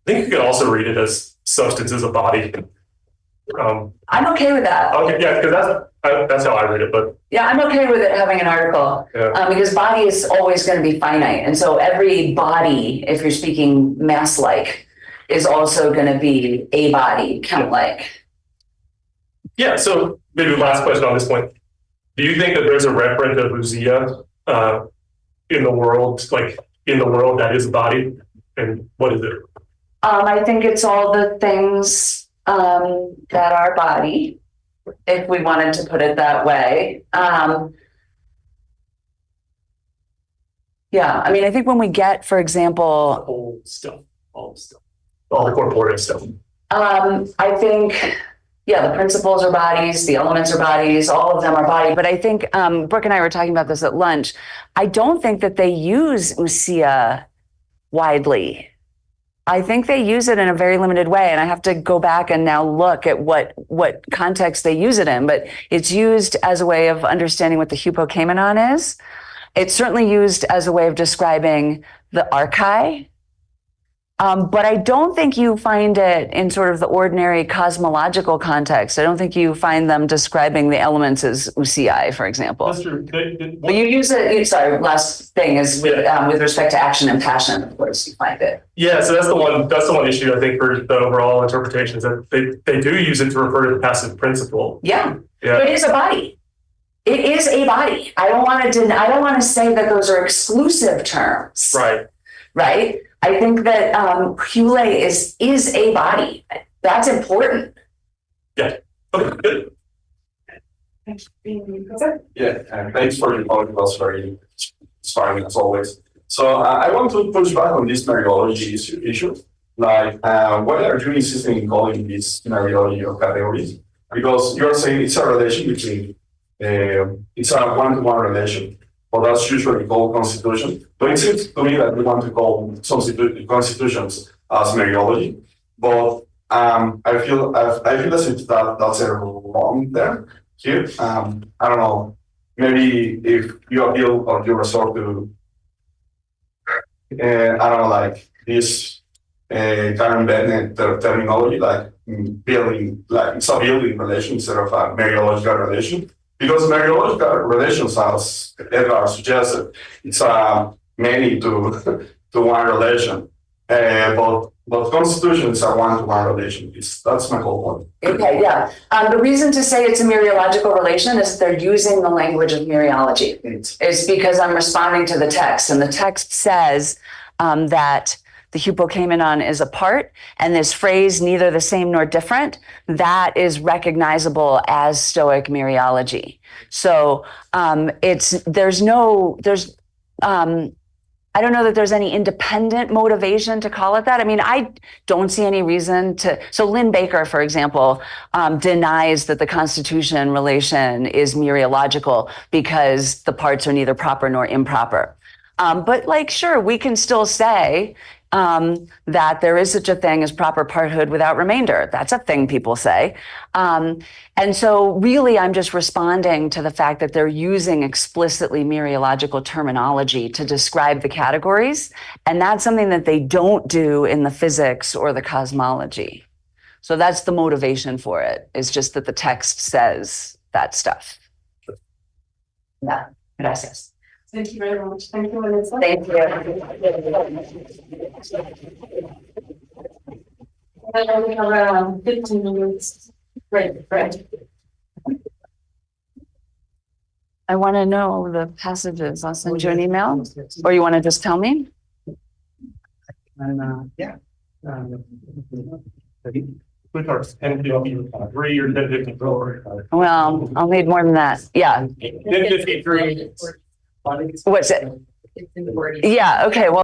I think you could also read it as substance is a body. I'm okay with that. Okay, yeah, because That's how I read it, but Yeah, I'm okay with it having an article, Yeah. because body is always going to be finite. And so every body, if you're speaking mass-like, is also going to be a body, count-like. yeah, so maybe last question on this point. Do you think that there's a referent of ousia in the world, like in the world that is a body? And what is it? I think it's all the things that are body, if we wanted to put it that way. Yeah, I mean, I think when we get, for example, Whole stuff, all the stuff, all the corporeal stuff. I think, yeah, the principles are bodies, the elements are bodies, all of them are body. But I think Brooke and I were talking about this at lunch. I don't think that they use ousia widely. I think they use it in a very limited way, and I have to go back and now look at what context they use it in. But it's used as a way of understanding what the hypokamenon is. It's certainly used as a way of describing the archai. But I don't think you find it in sort of the ordinary cosmological context. I don't think you find them describing the elements as ousiai, for example. That's true. But you use it, sorry, last thing is with respect to action and passion, of course, you find it. Yeah, so that's the one issue I think for the overall interpretation is that they do use it to refer to the passive principle. Yeah, Yeah. but it is a body. It is a body. I don't want to say that those are exclusive terms. Right. Right? I think that Hule is a body. That's important. Yeah. Okay, good. Yeah, and thanks for your comment. It was very inspiring as always. So I want to push back on this Mariology issue. Like, why are you insisting in calling this Mariology of categories? Because you're saying it's a relation between, it's a one-to-one relation. But that's usually called constitution. But it seems to me that we want to call some constitutions as Mariology. But I feel as if that's a wrong there here. I don't know. Maybe if you appeal or you resort to, I don't know, like this Karen Bennett terminology, like building, like it's a building relation instead of a Mariological relation. Because Mariological relations, as Edgar suggested, it's many to one relation. But constitution is a one-to-one relation. That's my whole point. Okay, yeah. The reason to say it's a mereological relation is they're using the language of mereology. It's because I'm responding to the text, and the text says that the hypokamenon is a part, and this phrase, neither the same nor different, that is recognizable as Stoic mereology. So I don't know that there's any independent motivation to call it that. I mean, I don't see any reason to. So Lynn Baker, for example, denies that the Constitution relation is mereological because the parts are neither proper nor improper. But like, sure, we can still say that there is such a thing as proper parthood without remainder. That's a thing people say. And so really, I'm just responding to the fact that they're using explicitly mereological terminology to describe the categories. And that's something that they don't do in the physics or the cosmology. So that's the motivation for it, is just that the text says that stuff. Yeah, gracias. Thank you very much. Thank you, Vanessa. Thank you. We have around 15 minutes. Great. I want to know the passages. I'll send you an email, or you want to just tell me? And yeah. Which are 10, 3 or 10, 54. Well, I'll need more than that. Yeah. 10, 53. What's it? Yeah. Okay. Well.